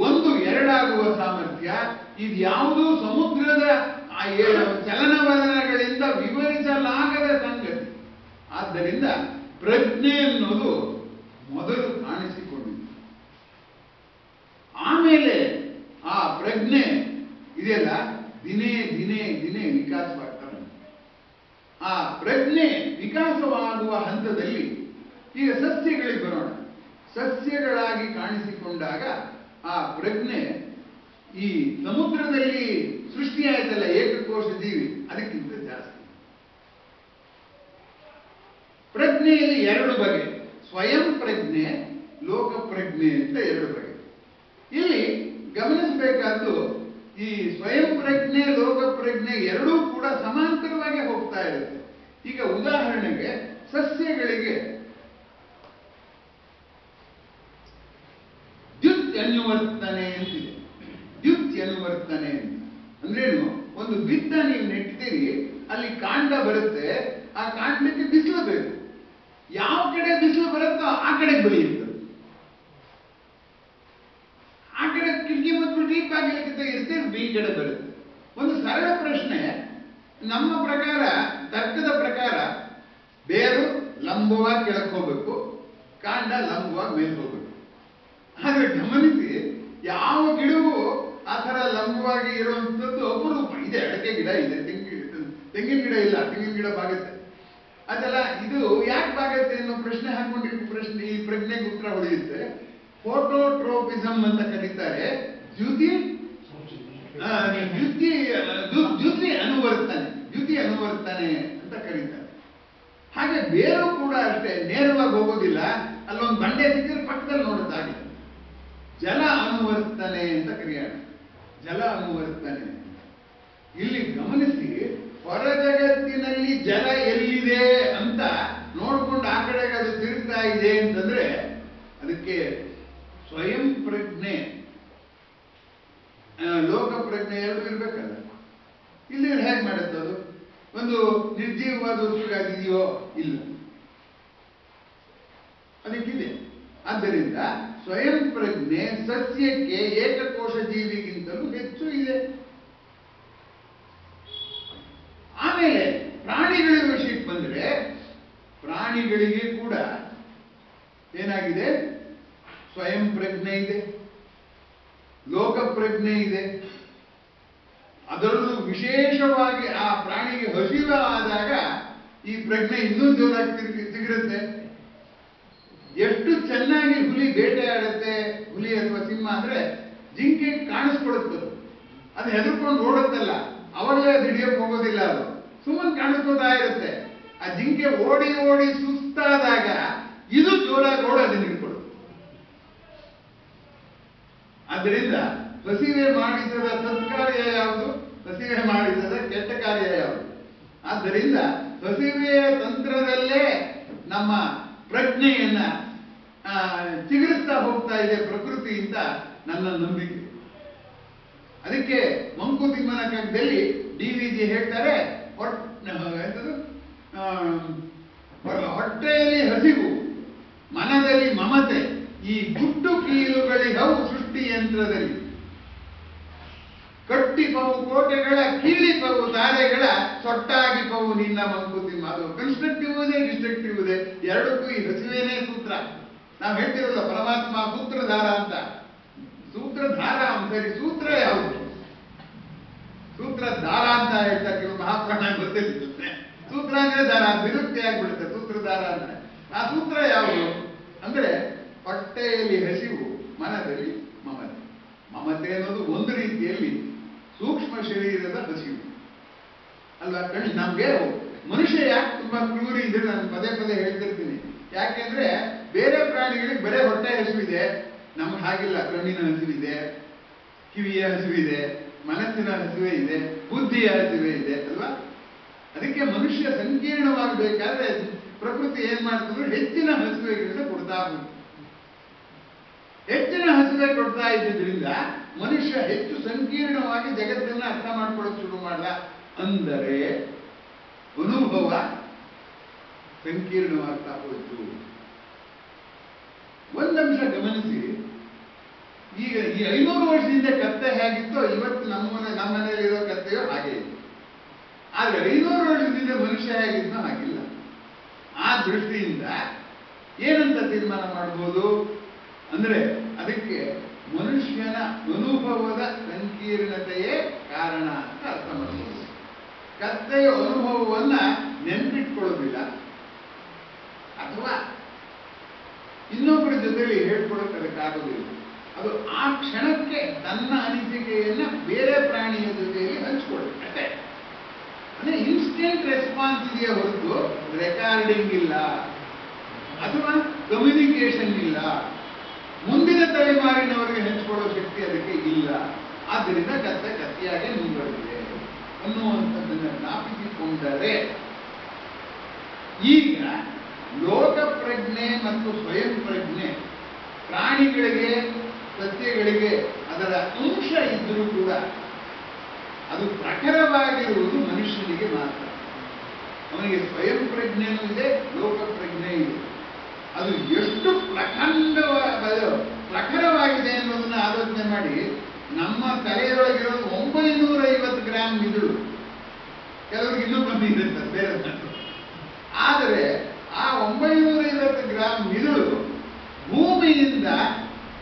ಒಂದು ಎರಡಾಗುವ ಸಾಮರ್ಥ್ಯ, ಇದ್ಯಾವುದೂ ಸಮುದ್ರದ ಚಲನವಲನಗಳಿಂದ ವಿವರಿಸಲಾಗದ ಸಂಗತಿ. ಆದ್ದರಿಂದ ಪ್ರಜ್ಞೆ ಅನ್ನೋದು ಮೊದಲು ಕಾಣಿಸಿಕೊಂಡಿದೆ. ಆಮೇಲೆ ಆ ಪ್ರಜ್ಞೆ ಇದೆಯಲ್ಲ, ದಿನೇ ದಿನೇ ದಿನೇ ವಿಕಾಸವಾಗ್ತಾರೆ. ಆ ಪ್ರಜ್ಞೆ ವಿಕಾಸವಾಗುವ ಹಂತದಲ್ಲಿ ಈಗ ಸಸ್ಯಗಳಿಗೆ ಬರೋಣ. ಸಸ್ಯಗಳಾಗಿ ಕಾಣಿಸಿಕೊಂಡಾಗ ಆ ಪ್ರಜ್ಞೆ ಈ ಸಮುದ್ರದಲ್ಲಿ ಸೃಷ್ಟಿಯಾಯ್ತಲ್ಲ ಏಕಕೋಶ ಜೀವಿ, ಅದಕ್ಕಿಂತ ಜಾಸ್ತಿ. ಪ್ರಜ್ಞೆಯಲ್ಲಿ ಎರಡು ಬಗೆ, ಸ್ವಯಂ ಪ್ರಜ್ಞೆ, ಲೋಕ ಪ್ರಜ್ಞೆ ಅಂತ ಎರಡು ಬಗೆ. ಇಲ್ಲಿ ಗಮನಿಸಬೇಕಾದ್ದು, ಈ ಸ್ವಯಂ ಪ್ರಜ್ಞೆ ಲೋಕ ಪ್ರಜ್ಞೆ ಎರಡೂ ಕೂಡ ಸಮಾಂತರವಾಗಿ ಹೋಗ್ತಾ ಇರುತ್ತೆ. ಈಗ ಉದಾಹರಣೆಗೆ ಸಸ್ಯಗಳಿಗೆ ದ್ಯುತ್ಯನುವರ್ತನೆ ಅಂತಿದೆ. ದ್ಯುತ್ಯನುವರ್ತನೆ ಅಂತ ಅಂದ್ರೇನು? ಒಂದು ಬಿತ್ತ ನೀವು ನೆಟ್ಟಿದ್ದೀರಿ, ಅಲ್ಲಿ ಕಾಂಡ ಬರುತ್ತೆ, ಆ ಕಾಂಡಕ್ಕೆ ಬಿಸಿಲು ಬೇಕು. ಯಾವ ಕಡೆ ಬಿಸಿಲು ಬರುತ್ತೋ ಆ ಕಡೆ ಬೆಳೆಯುತ್ತೆ. ಆ ಕಡೆ ಕಿಟಕಿ ಮತ್ತು ಡೀಪ್ ಆಗಲಿಕ್ಕೆ ಇರ್ತೇವೆ, ಈ ಕಡೆ ಬರುತ್ತೆ. ಒಂದು ಸರಳ ಪ್ರಶ್ನೆ. ನಮ್ಮ ಪ್ರಕಾರ, ತರ್ಕದ ಪ್ರಕಾರ, ಬೇರು ಲಂಬವಾಗಿ ಕೆಳಕ್ಕೆ ಹೋಗ್ಬೇಕು, ಕಾಂಡ ಲಂಬವಾಗಿ ಮೇಲೆ ಹೋಗ್ಬೇಕು. ಆದ್ರೆ ಗಮನಿಸಿ, ಯಾವ ಗಿಡವೂ ಆ ಥರ ಲಂಬವಾಗಿ ಇರುವಂಥದ್ದು ಅಪರೂಪ ಇದೆ. ಅಡಕೆ ಗಿಡ ಇದೆ, ತೆಂಗಿನ ಗಿಡ ಇಲ್ಲ, ತೆಂಗಿನ ಗಿಡ ಬಾಗುತ್ತೆ. ಅದೆಲ್ಲ ಇದು ಯಾಕೆ ಬಾಗುತ್ತೆ ಅನ್ನೋ ಪ್ರಶ್ನೆ ಹಾಕೊಂಡಿರೋ ಪ್ರಶ್ನೆ ಈ ಪ್ರಜ್ಞೆಗೆ ಉತ್ತರ ಹೊಳೆಯುತ್ತೆ. ಫೋಟೋಟ್ರೋಪಿಸಮ್ ಅಂತ ಕರೀತಾರೆ. ದ್ಯುತಿ ಅನುವರ್ತನೆ, ದ್ಯುತಿ ಅನುವರ್ತನೆ ಅಂತ ಕರೀತಾರೆ. ಹಾಗೆ ಬೇರು ಕೂಡ ಅಷ್ಟೇ, ನೇರವಾಗಿ ಹೋಗೋದಿಲ್ಲ. ಅಲ್ಲೊಂದು ಬಂಡೆ ಸಿಕ್ಕಿದ್ರೆ ಪಕ್ಕದಲ್ಲಿ ನೋಡುತ್ತಾಗೆ. ಜಲ ಅನುವರ್ತನೆ ಅಂತ ಕರೆಯೋಣ, ಜಲ ಅನುವರ್ತನೆ. ಇಲ್ಲಿ ಗಮನಿಸಿ, ಹೊರ ಜಗತ್ತಿನಲ್ಲಿ ಜಲ ಎಲ್ಲಿದೆ ಅಂತ ನೋಡ್ಕೊಂಡು ಆ ಕಡೆಗೆ ಅದು ತಿರುಗ್ತಾ ಇದೆ ಅಂತಂದ್ರೆ ಅದಕ್ಕೆ ಸ್ವಯಂ ಪ್ರಜ್ಞೆ ಲೋಕ ಪ್ರಜ್ಞೆ ಎರಡು ಇರ್ಬೇಕಲ್ಲ. ಇಲ್ಲಿ ಹೇಗೆ ಮಾಡುತ್ತೆ ಅದು? ಒಂದು ನಿರ್ಜೀವವಾದ ವಸ್ತುಗಾಗಿದೆಯೋ? ಇಲ್ಲ, ಅದಕ್ಕಿದೆ. ಆದ್ದರಿಂದ ಸ್ವಯಂ ಪ್ರಜ್ಞೆ ಸಸ್ಯಕ್ಕೆ ಏಕಕೋಶ ಜೀವಿಗಿಂತಲೂ ಹೆಚ್ಚು ಇದೆ. ಆಮೇಲೆ ಪ್ರಾಣಿಗಳ ವಿಷಯಕ್ಕೆ ಬಂದರೆ, ಪ್ರಾಣಿಗಳಿಗೆ ಕೂಡ ಏನಾಗಿದೆ? ಸ್ವಯಂ ಪ್ರಜ್ಞೆ ಇದೆ, ಲೋಕ ಪ್ರಜ್ಞೆ ಇದೆ. ಅದರಲ್ಲೂ ವಿಶೇಷವಾಗಿ ಆ ಪ್ರಾಣಿಗೆ ಹಸಿವಾದಾಗ ಈ ಪ್ರಜ್ಞೆ ಇನ್ನೂ ಜೋರಾಗಿ ಸಿಗಿರುತ್ತೆ. ಎಷ್ಟು ಚೆನ್ನಾಗಿ ಹುಲಿ ಬೇಟೆ ಆಡುತ್ತೆ, ಹುಲಿ ಅಥವಾ ಸಿಂಹ ಅಂದ್ರೆ ಜಿಂಕೆ ಕಾಣಿಸ್ಕೊಡುತ್ತದೆ. ಅದು ಹೆದರ್ಕೊಂಡು ಓಡುತ್ತಲ್ಲ, ಅವಾಗಲೇ ಅದು ಹಿಡಿಯಕ್ಕೆ ಹೋಗೋದಿಲ್ಲ, ಅದು ಸುಮ್ಮನೆ ಕಾಣಿಸ್ಕೋತಾ ಇರುತ್ತೆ. ಆ ಜಿಂಕೆ ಓಡಿ ಓಡಿ ಸುಸ್ತಾದಾಗ ಇದು ಜೋರಾಗಿ ಓಡೋದನ್ನ ಹಿಡ್ಕೊಡುತ್ತೆ. ಆದ್ದರಿಂದ ಹಸಿವೆ ಮಾಡಿಸದ ಸತ್ಕಾರ್ಯ ಯಾವುದು? ಹಸಿವೆ ಮಾಡಿಸದ ಕೆಟ್ಟ ಕಾರ್ಯ ಯಾವುದು? ಆದ್ದರಿಂದ ಹಸಿವೆಯ ತಂತ್ರದಲ್ಲೇ ನಮ್ಮ ಪ್ರಜ್ಞೆಯನ್ನ ಚಿಗುರಿಸ್ತಾ ಹೋಗ್ತಾ ಇದೆ ಪ್ರಕೃತಿಯಿಂದ ನನ್ನ ನಂಬಿಕೆ. ಅದಕ್ಕೆ ಮಂಕುತಿಮ್ಮನ ಕಗ್ಗ ಕಾವ್ಯದಲ್ಲಿ DVD ಹೇಳ್ತಾರೆ, ಹೊಟ್ಟೆಯಲ್ಲಿ ಹಸಿವು, ಮನದಲ್ಲಿ ಮಮತೆ, ಈ ಗುಟ್ಟು ಕೀಲುಗಳಿಹವು ಸೃಷ್ಟಿ ಯಂತ್ರದಲ್ಲಿ. ಕಟ್ಟಿಪವು ಕೋಟೆಗಳ, ಕೀಳಿಪವು ತಾರೆಗಳ, ಸೊಟ್ಟಾಗಿಪವು ನಿನ್ನ ಮಂಕುತಿಮ್ಮ. ಅದು ಕನ್ಸ್ಟ್ರಕ್ಟಿವ್ ಇದೆ, ಡಿಸ್ಟ್ರಕ್ಟಿವ್ ಇದೆ, ಎರಡಕ್ಕೂ ಈ ಹಸಿವೇನೇ ಸೂತ್ರ. ನಾವು ಹೇಳ್ತಿರಲ್ಲ ಪರಮಾತ್ಮ ಸೂತ್ರಧಾರ ಅಂತ. ಸೂತ್ರಧಾರ ಸರಿ, ಸೂತ್ರ ಯಾವುದು? ಸೂತ್ರಧಾರ ಅಂತ ಹೇಳ್ತಾರೆ ಕೆಲವು ಮಹಾಪ್ರಾಣ ಗೊತ್ತಿರುತ್ತೆ. ಸೂತ್ರ ಅಂದ್ರೆ ದಾರ, ವಿರುಕ್ತಿ ಆಗ್ಬಿಡುತ್ತೆ ಸೂತ್ರಧಾರ ಅಂದ್ರೆ. ಆ ಸೂತ್ರ ಯಾವುದು ಅಂದ್ರೆ ಹೊಟ್ಟೆಯಲ್ಲಿ ಹಸಿವು, ಮನದಲ್ಲಿ ಮಮತೆ. ಮಮತೆ ಅನ್ನೋದು ಒಂದು ರೀತಿಯಲ್ಲಿ ಸೂಕ್ಷ್ಮ ಶರೀರದ ಹಸಿವು ಅಲ್ವಾ? ನಮ್ಗೆ ಮನುಷ್ಯ ಯಾಕೆ ತುಂಬಾ ಕ್ರೂರಿ ಇದ್ರೆ ನಾನು ಪದೇ ಪದೇ ಹೇಳ್ತಿರ್ತೀನಿ. ಯಾಕೆಂದ್ರೆ ಬೇರೆ ಪ್ರಾಣಿಗಳಿಗೆ ಬರೇ ಹೊಟ್ಟೆ ಹಸಿವಿದೆ, ನಮ್ಗೆ ಹಾಗಿಲ್ಲ. ಕಣ್ಣಿನ ಹಸಿವಿದೆ, ಕಿವಿಯ ಹಸಿವಿದೆ, ಮನಸ್ಸಿನ ಹಸಿವೆ ಇದೆ, ಬುದ್ಧಿಯ ಹಸಿವೆ ಇದೆ ಅಲ್ವಾ? ಅದಕ್ಕೆ ಮನುಷ್ಯ ಸಂಕೀರ್ಣವಾಗಬೇಕಾದ್ರೆ ಪ್ರಕೃತಿ ಏನ್ ಮಾಡ್ತಿದ್ರು, ಹೆಚ್ಚಿನ ಹಸಿವೆಗಳನ್ನ ಕೊಡ್ತಾ ಹೋಗ್ತದೆ. ಹೆಚ್ಚಿನ ಹಸಿವೆ ಕೊಡ್ತಾ ಇದ್ದಿದ್ರಿಂದ ಮನುಷ್ಯ ಹೆಚ್ಚು ಸಂಕೀರ್ಣವಾಗಿ ಜಗತ್ತನ್ನ ಅರ್ಥ ಮಾಡ್ಕೊಳ್ಳೋಕೆ ಶುರು ಮಾಡ್ದ. ಅಂದರೆ ಅನುಭವ ಸಂಕೀರ್ಣವಾಗ್ತಾ ಹೋಯ್ತು. ಒಂದಂಶ ಗಮನಿಸಿ, ಈಗ ಈ 500 ವರ್ಷದಿಂದ ಕತ್ತೆ ಹೇಗಿತ್ತೋ ಇವತ್ತು ನಮ್ಮ ಮನೆಯಲ್ಲಿರೋ ಕತ್ತೆಯೋ ಹಾಗೆ ಇದೆ. ಆದ್ರೆ 500 ವರ್ಷದಿಂದ ಮನುಷ್ಯ ಹೇಗಿದ್ನೋ ಹಾಗಿಲ್ಲ. ಆ ದೃಷ್ಟಿಯಿಂದ ಏನಂತ ತೀರ್ಮಾನ ಮಾಡಬಹುದು ಅಂದ್ರೆ ಅದಕ್ಕೆ ಮನುಷ್ಯನ ಅನುಭವದ ಸಂಕೀರ್ಣತೆಯೇ ಕಾರಣ ಅಂತ ಅರ್ಥ ಮಾಡಬಹುದು. ಕತ್ತೆಯ ಅನುಭವವನ್ನ ನೆನಪಿಟ್ಕೊಳ್ಳೋದಿಲ್ಲ, ಅಥವಾ ಇನ್ನೊಬ್ಬರ ಜೊತೆಲಿ ಹೇಳ್ಕೊಳಕ್ಕೆ ಅದಕ್ಕಾಗೋದಿಲ್ಲ. ಅದು ಆ ಕ್ಷಣಕ್ಕೆ ತನ್ನ ಅನಿಸಿಕೆಯನ್ನ ಬೇರೆ ಪ್ರಾಣಿಯ ಜೊತೆಯಲ್ಲಿ ಹಂಚ್ಕೊಳ್ಬೇಕು ಅಷ್ಟೇ. ಅಂದ್ರೆ ಇನ್ಸ್ಟೆಂಟ್ ರೆಸ್ಪಾನ್ಸ್ ಇದೆಯೇ ಹೊರತು ರೆಕಾರ್ಡಿಂಗ್ ಇಲ್ಲ, ಅಥವಾ ಕಮ್ಯುನಿಕೇಶನ್ ಇಲ್ಲ. ಮುಂದಿನ ತಲೆಮಾರಿನವರಿಗೆ ಹಂಚಿಕೊಳ್ಳೋ ಶಕ್ತಿ ಅದಕ್ಕೆ ಇಲ್ಲ. ಆದ್ದರಿಂದ ಕತ್ತೆ ಕತ್ತಿಯಾಗೆ ಮುಂದುವರೆದಿದೆ ಅನ್ನುವಂಥದ್ದನ್ನು ಜ್ಞಾಪಿಸಿಕೊಂಡರೆ, ಈಗ ಲೋಕ ಪ್ರಜ್ಞೆ ಮತ್ತು ಸ್ವಯಂ ಪ್ರಜ್ಞೆ ಪ್ರಾಣಿಗಳಿಗೆ, ಸಸ್ಯಗಳಿಗೆ ಅದರ ಅಂಶ ಇದ್ದರೂ ಕೂಡ ಅದು ಪ್ರಖರವಾಗಿರುವುದು ಮನುಷ್ಯನಿಗೆ ಮಾತ್ರ. ಅವನಿಗೆ ಸ್ವಯಂ ಪ್ರಜ್ಞೆನೂ ಇದೆ, ಲೋಕ ಪ್ರಜ್ಞೆ ಇದೆ. ಅದು ಎಷ್ಟು ಪ್ರಖರವಾಗಿದೆ ಅನ್ನೋದನ್ನ ಆಲೋಚನೆ ಮಾಡಿ. ನಮ್ಮ ತಲೆಯೊಳಗಿರೋದು 950 ಗ್ರಾಮ್ ಮಿದುಳು, ಕೆಲವ್ರಿಗೆ ಇನ್ನೂ ಕಮ್ಮಿ ಇರುತ್ತೆ ಬೇರೆ. ಆದರೆ ಆ 950 ಗ್ರಾಮ್ ಮಿದುಳು ಭೂಮಿಯಿಂದ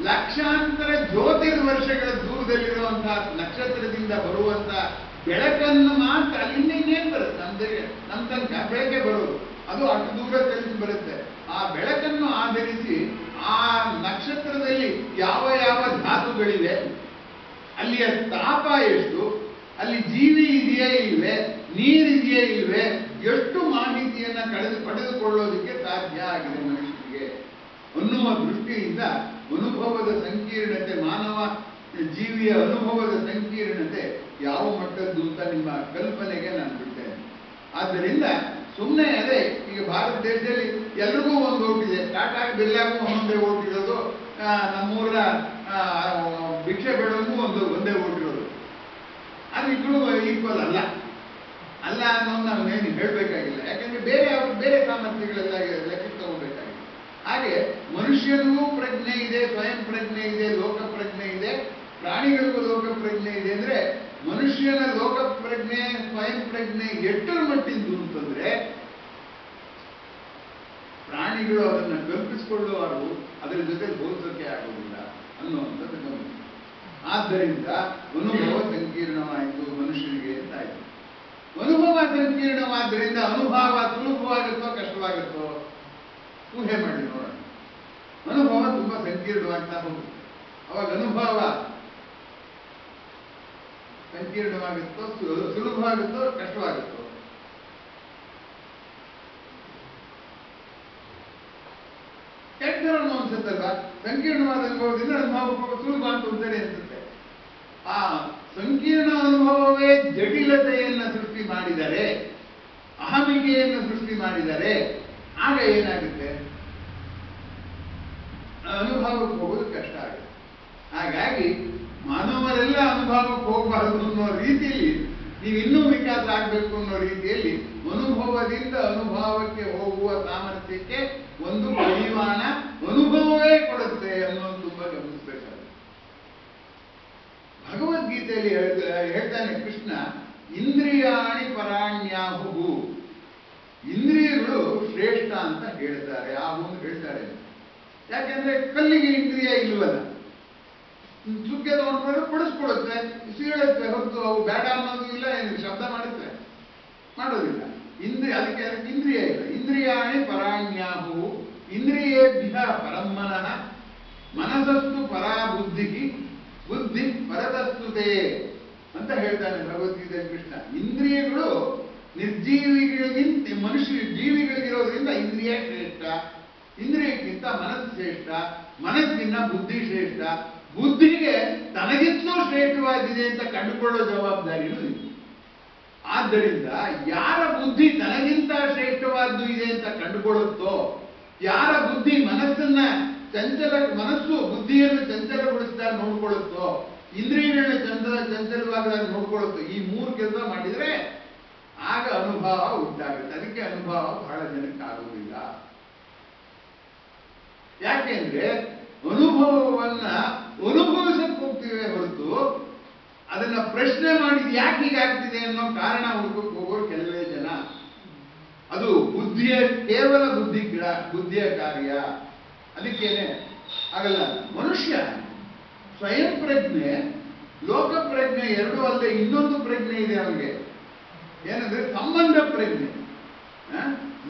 ಲಕ್ಷಾಂತರ ಜ್ಯೋತಿರ್ವರ್ಷಗಳ ದೂರದಲ್ಲಿರುವಂತಹ ನಕ್ಷತ್ರದಿಂದ ಬರುವಂತಹ ಬೆಳಕನ್ನು ಮಾತ್ರ, ಅಲ್ಲಿಂದ ಇನ್ನೇನು ಬರುತ್ತೆ ನಮ್ಮ ತನಕ ಬೆಳಕೆ ಬರೋದು, ಅದು ಅಷ್ಟು ದೂರ ಚಲಿಸಿ ಬರುತ್ತೆ. ಆ ಬೆಳಕನ್ನು ಆಧರಿಸಿ ಆ ನಕ್ಷತ್ರದಲ್ಲಿ ಯಾವ ಯಾವ ಧಾತುಗಳಿವೆ, ಅಲ್ಲಿಯ ತಾಪ ಎಷ್ಟು, ಅಲ್ಲಿ ಜೀವಿ ಇದೆಯೇ ಇಲ್ವೇ, ನೀರಿದೆಯೇ ಇಲ್ವೇ, ಎಷ್ಟು ಮಾಹಿತಿಯನ್ನ ಪಡೆದುಕೊಳ್ಳೋದಕ್ಕೆ ಸಾಧ್ಯ ಆಗಿದೆ ಮನುಷ್ಯನಿಗೆ ಅನ್ನುವ ದೃಷ್ಟಿಯಿಂದ ಅನುಭವದ ಸಂಕೀರ್ಣತೆ, ಮಾನವ ಜೀವಿಯ ಅನುಭವದ ಸಂಕೀರ್ಣತೆ ಯಾವ ಮಟ್ಟದ್ದು ಅಂತ ನಿಮ್ಮ ಕಲ್ಪನೆಗೆ ನಾನು ಬಿಡ್ತೇನೆ. ಆದ್ದರಿಂದ ಸುಮ್ಮನೆ ಅದೇ, ಈಗ ಭಾರತ ದೇಶದಲ್ಲಿ ಎಲ್ರಿಗೂ ಒಂದು ಓಟ್ ಇದೆ. ಟಾಟಾ ಬಿರ್ಲಾಗೂ ಒಂದೊಂದೇ ಓಟ್ ಇರೋದು, ನಮ್ಮೂರ ಭಿಕ್ಷೆ ಬೇಡೋಂಗೂ ಒಂದೇ ಓಟ್ ಇರೋದು. ಅದು ಇಬ್ಬರು ಈಕ್ವಲ್ ಅಲ್ಲ ಅನ್ನೋದು ನಾವು ಏನು ಹೇಳಬೇಕಾಗಿಲ್ಲ. ಯಾಕಂದ್ರೆ ಬೇರೆ ಸಾಮರ್ಥ್ಯಗಳೆಲ್ಲ ಲೆಕ್ಕಕ್ಕೆ ತಗೋಬೇಕಾಗಿದೆ. ಹಾಗೆ ಮನುಷ್ಯನಿಗೂ ಪ್ರಜ್ಞೆ ಇದೆ, ಸ್ವಯಂ ಪ್ರಜ್ಞೆ ಇದೆ, ಲೋಕ ಪ್ರಜ್ಞೆ ಇದೆ. ಪ್ರಾಣಿಗಳಿಗೂ ಲೋಕ ಪ್ರಜ್ಞೆ ಇದೆ. ಅಂದ್ರೆ ಮನುಷ್ಯನ ಲೋಕ ಪ್ರಜ್ಞೆ, ಸ್ವಯಂ ಪ್ರಜ್ಞೆ ಎಷ್ಟರ ಮಟ್ಟಿದ್ದು ಅಂತಂದ್ರೆ ಪ್ರಾಣಿಗಳು ಅದನ್ನ ಕಲ್ಪಿಸಿಕೊಳ್ಳುವರು, ಅದರ ಜೊತೆ ಹೋಲಿಸೋಕೆ ಆಗುವುದಿಲ್ಲ ಅನ್ನುವಂಥದ್ದು ಗಮನ. ಆದ್ದರಿಂದ ಅನುಭವ ಸಂಕೀರ್ಣವಾಯಿತು ಮನುಷ್ಯನಿಗೆ ಅಂತ ಆಯ್ತು. ಅನುಭವ ಸಂಕೀರ್ಣವಾದ್ರಿಂದ ಅನುಭವ ಸುಲಭವಾಗುತ್ತೋ ಕಷ್ಟವಾಗುತ್ತೋ ಊಹೆ ಮಾಡಿ ನೋಡೋಣ. ಅನುಭವ ತುಂಬಾ ಸಂಕೀರ್ಣವಾಗ್ತಾ ಹೋಗುತ್ತೆ. ಅವಾಗ ಅನುಭವ ಸಂಕೀರ್ಣವಾಗುತ್ತೋ, ಸುಲಭವಾಗುತ್ತೋ, ಕಷ್ಟವಾಗುತ್ತೋ? ಕೆಟ್ಟವನು ಅನ್ಸುತ್ತಲ್ವಾ? ಸಂಕೀರ್ಣವಾದ ಅನುಭವದಿಂದ ಅನುಭವ ಸುಲಭ ಅಂತ ಒಂದರೆ ಅನ್ಸುತ್ತೆ. ಆ ಸಂಕೀರ್ಣ ಅನುಭವವೇ ಜಟಿಲತೆಯನ್ನು ಸೃಷ್ಟಿ ಮಾಡಿದರೆ, ಅಹಮಿಕೆಯನ್ನು ಸೃಷ್ಟಿ ಮಾಡಿದರೆ, ಆಗ ಏನಾಗುತ್ತೆ? ಅನುಭವಕ್ಕೆ ಹೋಗೋದು ಕಷ್ಟ ಆಗುತ್ತೆ. ಹಾಗಾಗಿ ಮಾನವರೆಲ್ಲ ಅನುಭವಕ್ಕೆ ಹೋಗಬಾರದು ಅನ್ನೋ ರೀತಿಯಲ್ಲಿ ನೀವು ಇನ್ನೂ ವಿಕಾಸ ಆಗಬೇಕು ಅನ್ನೋ ರೀತಿಯಲ್ಲಿ ಅನುಭವದಿಂದ ಅನುಭವಕ್ಕೆ ಹೋಗುವ ಸಾಮರ್ಥ್ಯಕ್ಕೆ ಒಂದು ಪರಿಮಾಣ ಅನುಭವವೇ ಕೊಡುತ್ತೆ ಅನ್ನೋದು ತುಂಬಾ ಗಮನಿಸಬೇಕಾಗುತ್ತೆ. ಭಗವದ್ಗೀತೆಯಲ್ಲಿ ಹೇಳ್ತಾನೆ ಕೃಷ್ಣ, ಇಂದ್ರಿಯಾಣಿ ಪರಾಣ್ಯಾಹು, ಇಂದ್ರಿಯಗಳು ಶ್ರೇಷ್ಠ ಅಂತ ಹೇಳ್ತಾರೆ, ಆಹು ಅಂತ ಹೇಳ್ತಾರೆ. ಯಾಕೆಂದ್ರೆ ಕಲ್ಲಿಗೆ ಇಂದ್ರಿಯ ಇಲ್ವಲ್ಲ, ಸುಕ್ಕೆ ತಗೊಂಡ್ರೆ ಪಡಿಸ್ಕೊಡುತ್ತೆ, ಸೀಳುತ್ತೆ ಹೊರತು ಅವು ಬೇಡ ಅನ್ನೋದು ಇಲ್ಲ, ಏನು ಶಬ್ದ ಮಾಡುತ್ತೆ ಮಾಡೋದಿಲ್ಲ. ಅದಕ್ಕೆ ಇಂದ್ರಿಯ ಇಲ್ಲ. ಇಂದ್ರಿಯಾಣಿ ಪರಾಣ್ಯಾಹು ಇಂದ್ರಿಯೇಭ್ಯ ಪರಮ್ಮನಃ ಮನಸಸ್ತು ಪರಾ ಬುದ್ಧಿ ಬುದ್ಧಿ ಪರತಸ್ತುತೆ ಅಂತ ಹೇಳ್ತಾನೆ ಭಗವದ್ಗೀತೆ ಕೃಷ್ಣ. ಇಂದ್ರಿಯಗಳು ನಿರ್ಜೀವಿಗಳಿಗಿಂತ ಜೀವಿಗಳಿಗಿರೋದ್ರಿಂದ ಇಂದ್ರಿಯ ಶ್ರೇಷ್ಠ, ಇಂದ್ರಿಯಕ್ಕಿಂತ ಮನಸ್ಸು ಶ್ರೇಷ್ಠ, ಮನಸ್ಸಿನ ಬುದ್ಧಿ ಶ್ರೇಷ್ಠ, ಬುದ್ಧಿಗೆ ತನಗಿಂತಲೂ ಶ್ರೇಷ್ಠವಾಗಿದೆ ಅಂತ ಕಂಡುಕೊಳ್ಳೋ ಜವಾಬ್ದಾರಿನೂ ಇದೆ. ಆದ್ದರಿಂದ ಯಾರ ಬುದ್ಧಿ ತನಗಿಂತ ಶ್ರೇಷ್ಠವಾದ್ದು ಇದೆ ಅಂತ ಕಂಡುಕೊಳ್ಳುತ್ತೋ, ಯಾರ ಬುದ್ಧಿ ಮನಸ್ಸು ಬುದ್ಧಿಯನ್ನು ಚಂಚಲಗೊಳಿಸಿದಾಗ ನೋಡ್ಕೊಳ್ಳುತ್ತೋ, ಇಂದ್ರಿಯಗಳನ್ನ ಚಂಚಲವಾಗದಾಗ ನೋಡ್ಕೊಳ್ಳುತ್ತೋ, ಈ ಮೂರು ಕೆಲಸ ಮಾಡಿದ್ರೆ ಆಗ ಅನುಭವ ಉಂಟಾಗುತ್ತೆ. ಅದಕ್ಕೆ ಅನುಭವ ಬಹಳ ಜನಕ್ಕೆ ಆಗುವುದಿಲ್ಲ. ಯಾಕೆಂದ್ರೆ ಅನುಭವವನ್ನ ಅನುಭವಿಸಕ್ಕೆ ಹೋಗ್ತೀವಿ ಹೊರತು ಅದನ್ನ ಪ್ರಶ್ನೆ ಮಾಡಿದ್ ಯಾಕೆ ಹೀಗಾಗ್ತಿದೆ ಅನ್ನೋ ಕಾರಣ ಹುಡುಕಕ್ಕೆ ಹೋಗೋರು ಕೆಲವೇ ಜನ. ಅದು ಕೇವಲ ಬುದ್ಧಿಯ ಕಾರ್ಯ. ಅದಕ್ಕೇನೆ ಆಗಲ್ಲ. ಮನುಷ್ಯ ಸ್ವಯಂ ಪ್ರಜ್ಞೆ, ಲೋಕ ಪ್ರಜ್ಞೆ ಎರಡೂ ಅಲ್ಲದೆ ಇನ್ನೊಂದು ಪ್ರಜ್ಞೆ ಇದೆ ಅವನಿಗೆ. ಏನಂದ್ರೆ ಸಂಬಂಧ ಪ್ರಜ್ಞೆ.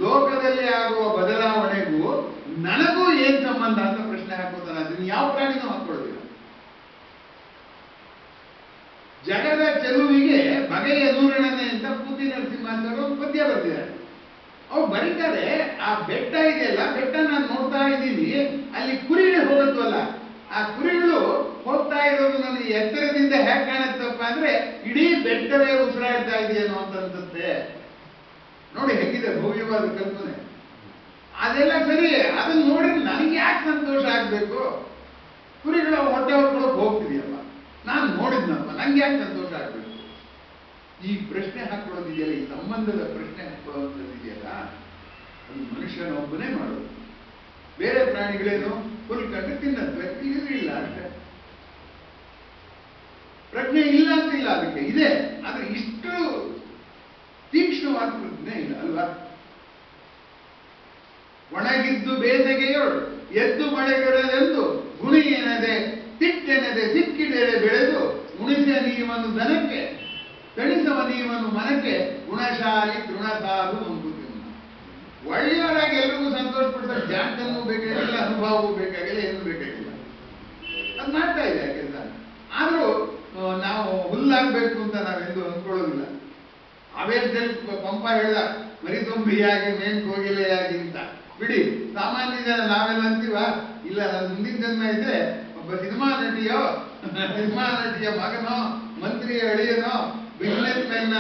ಲೋಕದಲ್ಲಿ ಆಗುವ ಬದಲಾವಣೆಗೂ ನನಗೂ ಏನ್ ಸಂಬಂಧ ಅಂತ ಪ್ರಶ್ನೆ ಹಾಕೋತಾನೆ. ಅದನ್ನ ಯಾವ ಪ್ರಾಣಿನೂ ಹಾಕೊಳ್ಳೋದಿಲ್ಲ. ಜಗದ ಚೆಲುವಿಗೆ ಬಗೆಯ ನೂರಣನೆ ಅಂತ ಪೂತಿ ನರಸಿಂಹಾಚಾರ್ಯ ಒಂದು ಪದ್ಯ ಬರ್ತಿದ್ದಾರೆ. ಅವ್ರು ಬರೀತಾರೆ, ಆ ಬೆಟ್ಟ ಇದೆಯಲ್ಲ, ಬೆಟ್ಟ ನಾನು ನೋಡ್ತಾ ಇದ್ದೀನಿ, ಅಲ್ಲಿ ಕುರಿಗಳು ಹೋಗುತ್ತವಲ್ಲ, ಆ ಕುರಿಗಳು ಹೋಗ್ತಾ ಇರೋದು ನನಗೆ ಎತ್ತರದಿಂದ ಹೇಗೆ ಕಾಣುತ್ತಪ್ಪ ಅಂದ್ರೆ ಇಡೀ ಬೆಟ್ಟವೇ ಉಸಿರಾಡ್ತಾ ಇದೆಯೇನೋ ಅಂತ ಅನ್ಸುತ್ತೆ. ನೋಡಿ ಹೇಗಿದೆ ಭವ್ಯವಾದ ಕಲ್ಪನೆ. ಅದೆಲ್ಲ ಸರಿ, ಅದನ್ನ ನೋಡಿದ್ರೆ ನನಗೆ ಯಾಕೆ ಸಂತೋಷ ಆಗ್ಬೇಕು? ಕುರಿಗಳು ಹೊಟ್ಟೆ ಹೊರ್ಕೊಳಕ್ ಹೋಗ್ತಿದೆಯಪ್ಪ, ನಾನು ನೋಡಿದ್ನಪ್ಪ, ನಂಗೆ ಯಾಕೆ ಸಂತೋಷ ಆಗ್ಬೇಕು? ಈ ಪ್ರಶ್ನೆ ಹಾಕೊಳ್ಳೋದಿದೆಯಲ್ಲ, ಈ ಸಂಬಂಧದ ಪ್ರಶ್ನೆ ಹಾಕೊಳ್ಳೋದಿದೆಯಲ್ಲ, ಅದು ಮನುಷ್ಯನೊಬ್ಬನೇ ಮಾಡೋದು. ಬೇರೆ ಪ್ರಾಣಿಗಳೇನು ಹುಲ್ಕಂಡು ತಿನ್ನತ್ವೆ, ಇಲ್ಲ ಅಷ್ಟೇ. ಪ್ರಜ್ಞೆ ಇಲ್ಲ ಅಂತಿಲ್ಲ, ಅದಕ್ಕೆ ಇದೆ, ಆದ್ರೆ ಇಷ್ಟು ತೀಕ್ಷ್ಣವಾದ ಪ್ರಜ್ಞೆ ಇಲ್ಲ ಅಲ್ವಾ? ಒಣಗಿದ್ದು ಬೇಸಗೆಯೋಳು ಎದ್ದು ಮಳೆಗರೆಂದು ಗುಣಿ ಏನದೆ ತಿಟ್ಟೆನದೆ ಸಿಕ್ಕಿಡೆರೆ ಬೆಳೆದು ಉಣಿಸ ನೀವನ್ನು ದನಕ್ಕೆ ತಣಿಸವ ನೀವನ್ನು ಮನಕ್ಕೆ ಗುಣಶಾಲಿ ತೃಣಸಾಧು ಮಂಕುತಿಮ್ಮ. ಒಳ್ಳೆಯವರಾಗಿ ಎಲ್ರಿಗೂ ಸಂತೋಷ ಪಡ್ತಾರೆ. ಜಾಣತನೂ ಬೇಕಾಗಿಲ್ಲ, ಅನುಭವವೂ ಬೇಕಾಗಿಲ್ಲ, ಏನೂ ಬೇಕಾಗಿಲ್ಲ. ಅದು ಮಾಡ್ತಾ ಇದೆ ಆ ಕೆಲಸ. ಆದ್ರೂ ನಾವು ಹುಲ್ಲಾಗಬೇಕು ಅಂತ ನಾವೆಂದು ಅಂದ್ಕೊಳ್ಳೋದಿಲ್ಲ. ಆವೇಶದಲ್ಲಿ ಪಂಪ ಹೇಳ್ದ, ಮರಿತೊಂಬಿಯಾಗಿ ಮೇನ್ ಕೋಗಿಲೆಯಾಗಿ ಅಂತ. ಬಿಡಿ, ಸಾಮಾನ್ಯ ಜನ ನಾವೆಲ್ಲ ಅಂತೀವ, ಇಲ್ಲ ನನ್ನ ಮುಂದಿನ ಜನ್ಮ ಇದ್ರೆ ಒಬ್ಬ ಸಿನಿಮಾ ನಟಿಯ ಮಗನೋ, ಮಂತ್ರಿಯ ಅಳಿಯನೋ, ಬಿಸ್ನೆಸ್ ಮ್ಯಾನ್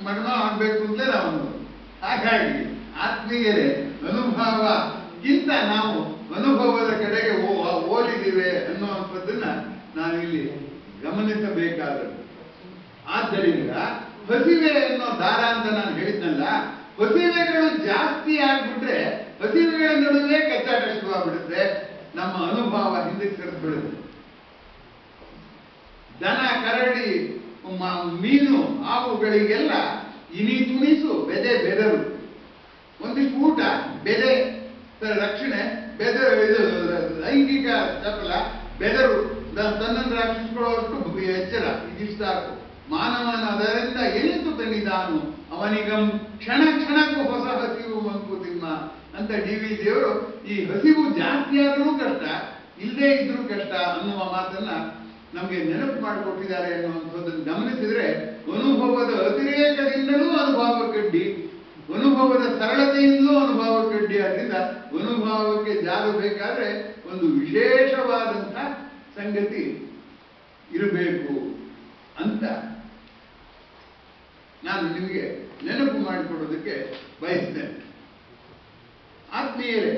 ಮಗನೋ ಆಗ್ಬೇಕು ಅಂತ ನಾವು. ಹಾಗಾಗಿ ಆತ್ಮೀಯರೇ, ಅನುಭವಕ್ಕಿಂತ ನಾವು ಅನುಭವದ ಕಡೆಗೆ ಓಲಿದಿವೆ ಅನ್ನುವಂಥದ್ದನ್ನ ನಾವಿಲ್ಲಿ ಗಮನಿಸಬೇಕಾದದ್ದು. ಆದ್ದರಿಂದ ಹಸಿವೆ ಅನ್ನೋ ದಾರ ಅಂತ ನಾನು ಹೇಳಿದ್ನಲ್ಲ, ಹಸಿವೆಗಳು ಜಾಸ್ತಿ ಆಗ್ಬಿಟ್ರೆ ಹಸಿವೆಗಳ ನಡುವೆ ಕಚ್ಚಾಟ ಶುರುವಾಗ್ಬಿಡುತ್ತೆ, ನಮ್ಮ ಅನುಭವ ಹಿಂದಕ್ಕೆ ಸರಿದು ಬಿಡುತ್ತೆ. ದನ, ಕರಡಿ, ಮೀನು, ಹಾವುಗಳಿಗೆಲ್ಲ ಇನಿ ತುಣಿಸು ಬೆದೆ ಬೆದರು. ಒಂದಿಷ್ಟು ಊಟ, ಬೆದೆ ರಕ್ಷಣೆ, ಇದು ಲೈಂಗಿಕ ಚಪಲ, ಬೆದರು, ತನ್ನನ್ನು ರಕ್ಷಿಸಿಕೊಳ್ಳುವಷ್ಟು ಎಚ್ಚರ, ಇದಿಷ್ಟು ಸಾಕು. ಮಾನವನ ಅದರಿಂದ ಎನಿತು ತಣಿದಾನು ಅವನಿಗಂ ಕ್ಷಣ ಕ್ಷಣಕ್ಕೂ ಹೊಸ ಹಸಿವು ಮಂಕುತಿಮ್ಮ ಅಂತ ಡಿ.ವಿ. ಜಿಯವರು ಈ ಹಸಿವು ಜಾಸ್ತಿ ಆದ್ರೂ ಕಷ್ಟ, ಇಲ್ಲದೇ ಇದ್ರೂ ಕಷ್ಟ ಅನ್ನುವ ಮಾತನ್ನ ನಮಗೆ ನೆನಪು ಮಾಡಿಕೊಟ್ಟಿದ್ದಾರೆ ಅನ್ನುವಂಥದ್ದನ್ನು ಗಮನಿಸಿದ್ರೆ, ಅನುಭವದ ಅತಿರೇಕದಿಂದಲೂ ಅನುಭವ ಕಡ್ಡಿ, ಅನುಭವದ ಸರಳತೆಯಿಂದಲೂ ಅನುಭವ ಕಡ್ಡಿ. ಆದ್ರಿಂದ ಅನುಭವಕ್ಕೆ ಜಾರು ಬೇಕಾದ್ರೆ ಒಂದು ವಿಶೇಷವಾದಂಥ ಸಂಗತಿ ಇರಬೇಕು ಅಂತ ನಾನು ನಿಮಗೆ ನೆನಪು ಮಾಡಿಕೊಡೋದಕ್ಕೆ ಬಯಸ್ತೇನೆ. ಆತ್ಮೀಯರೇ,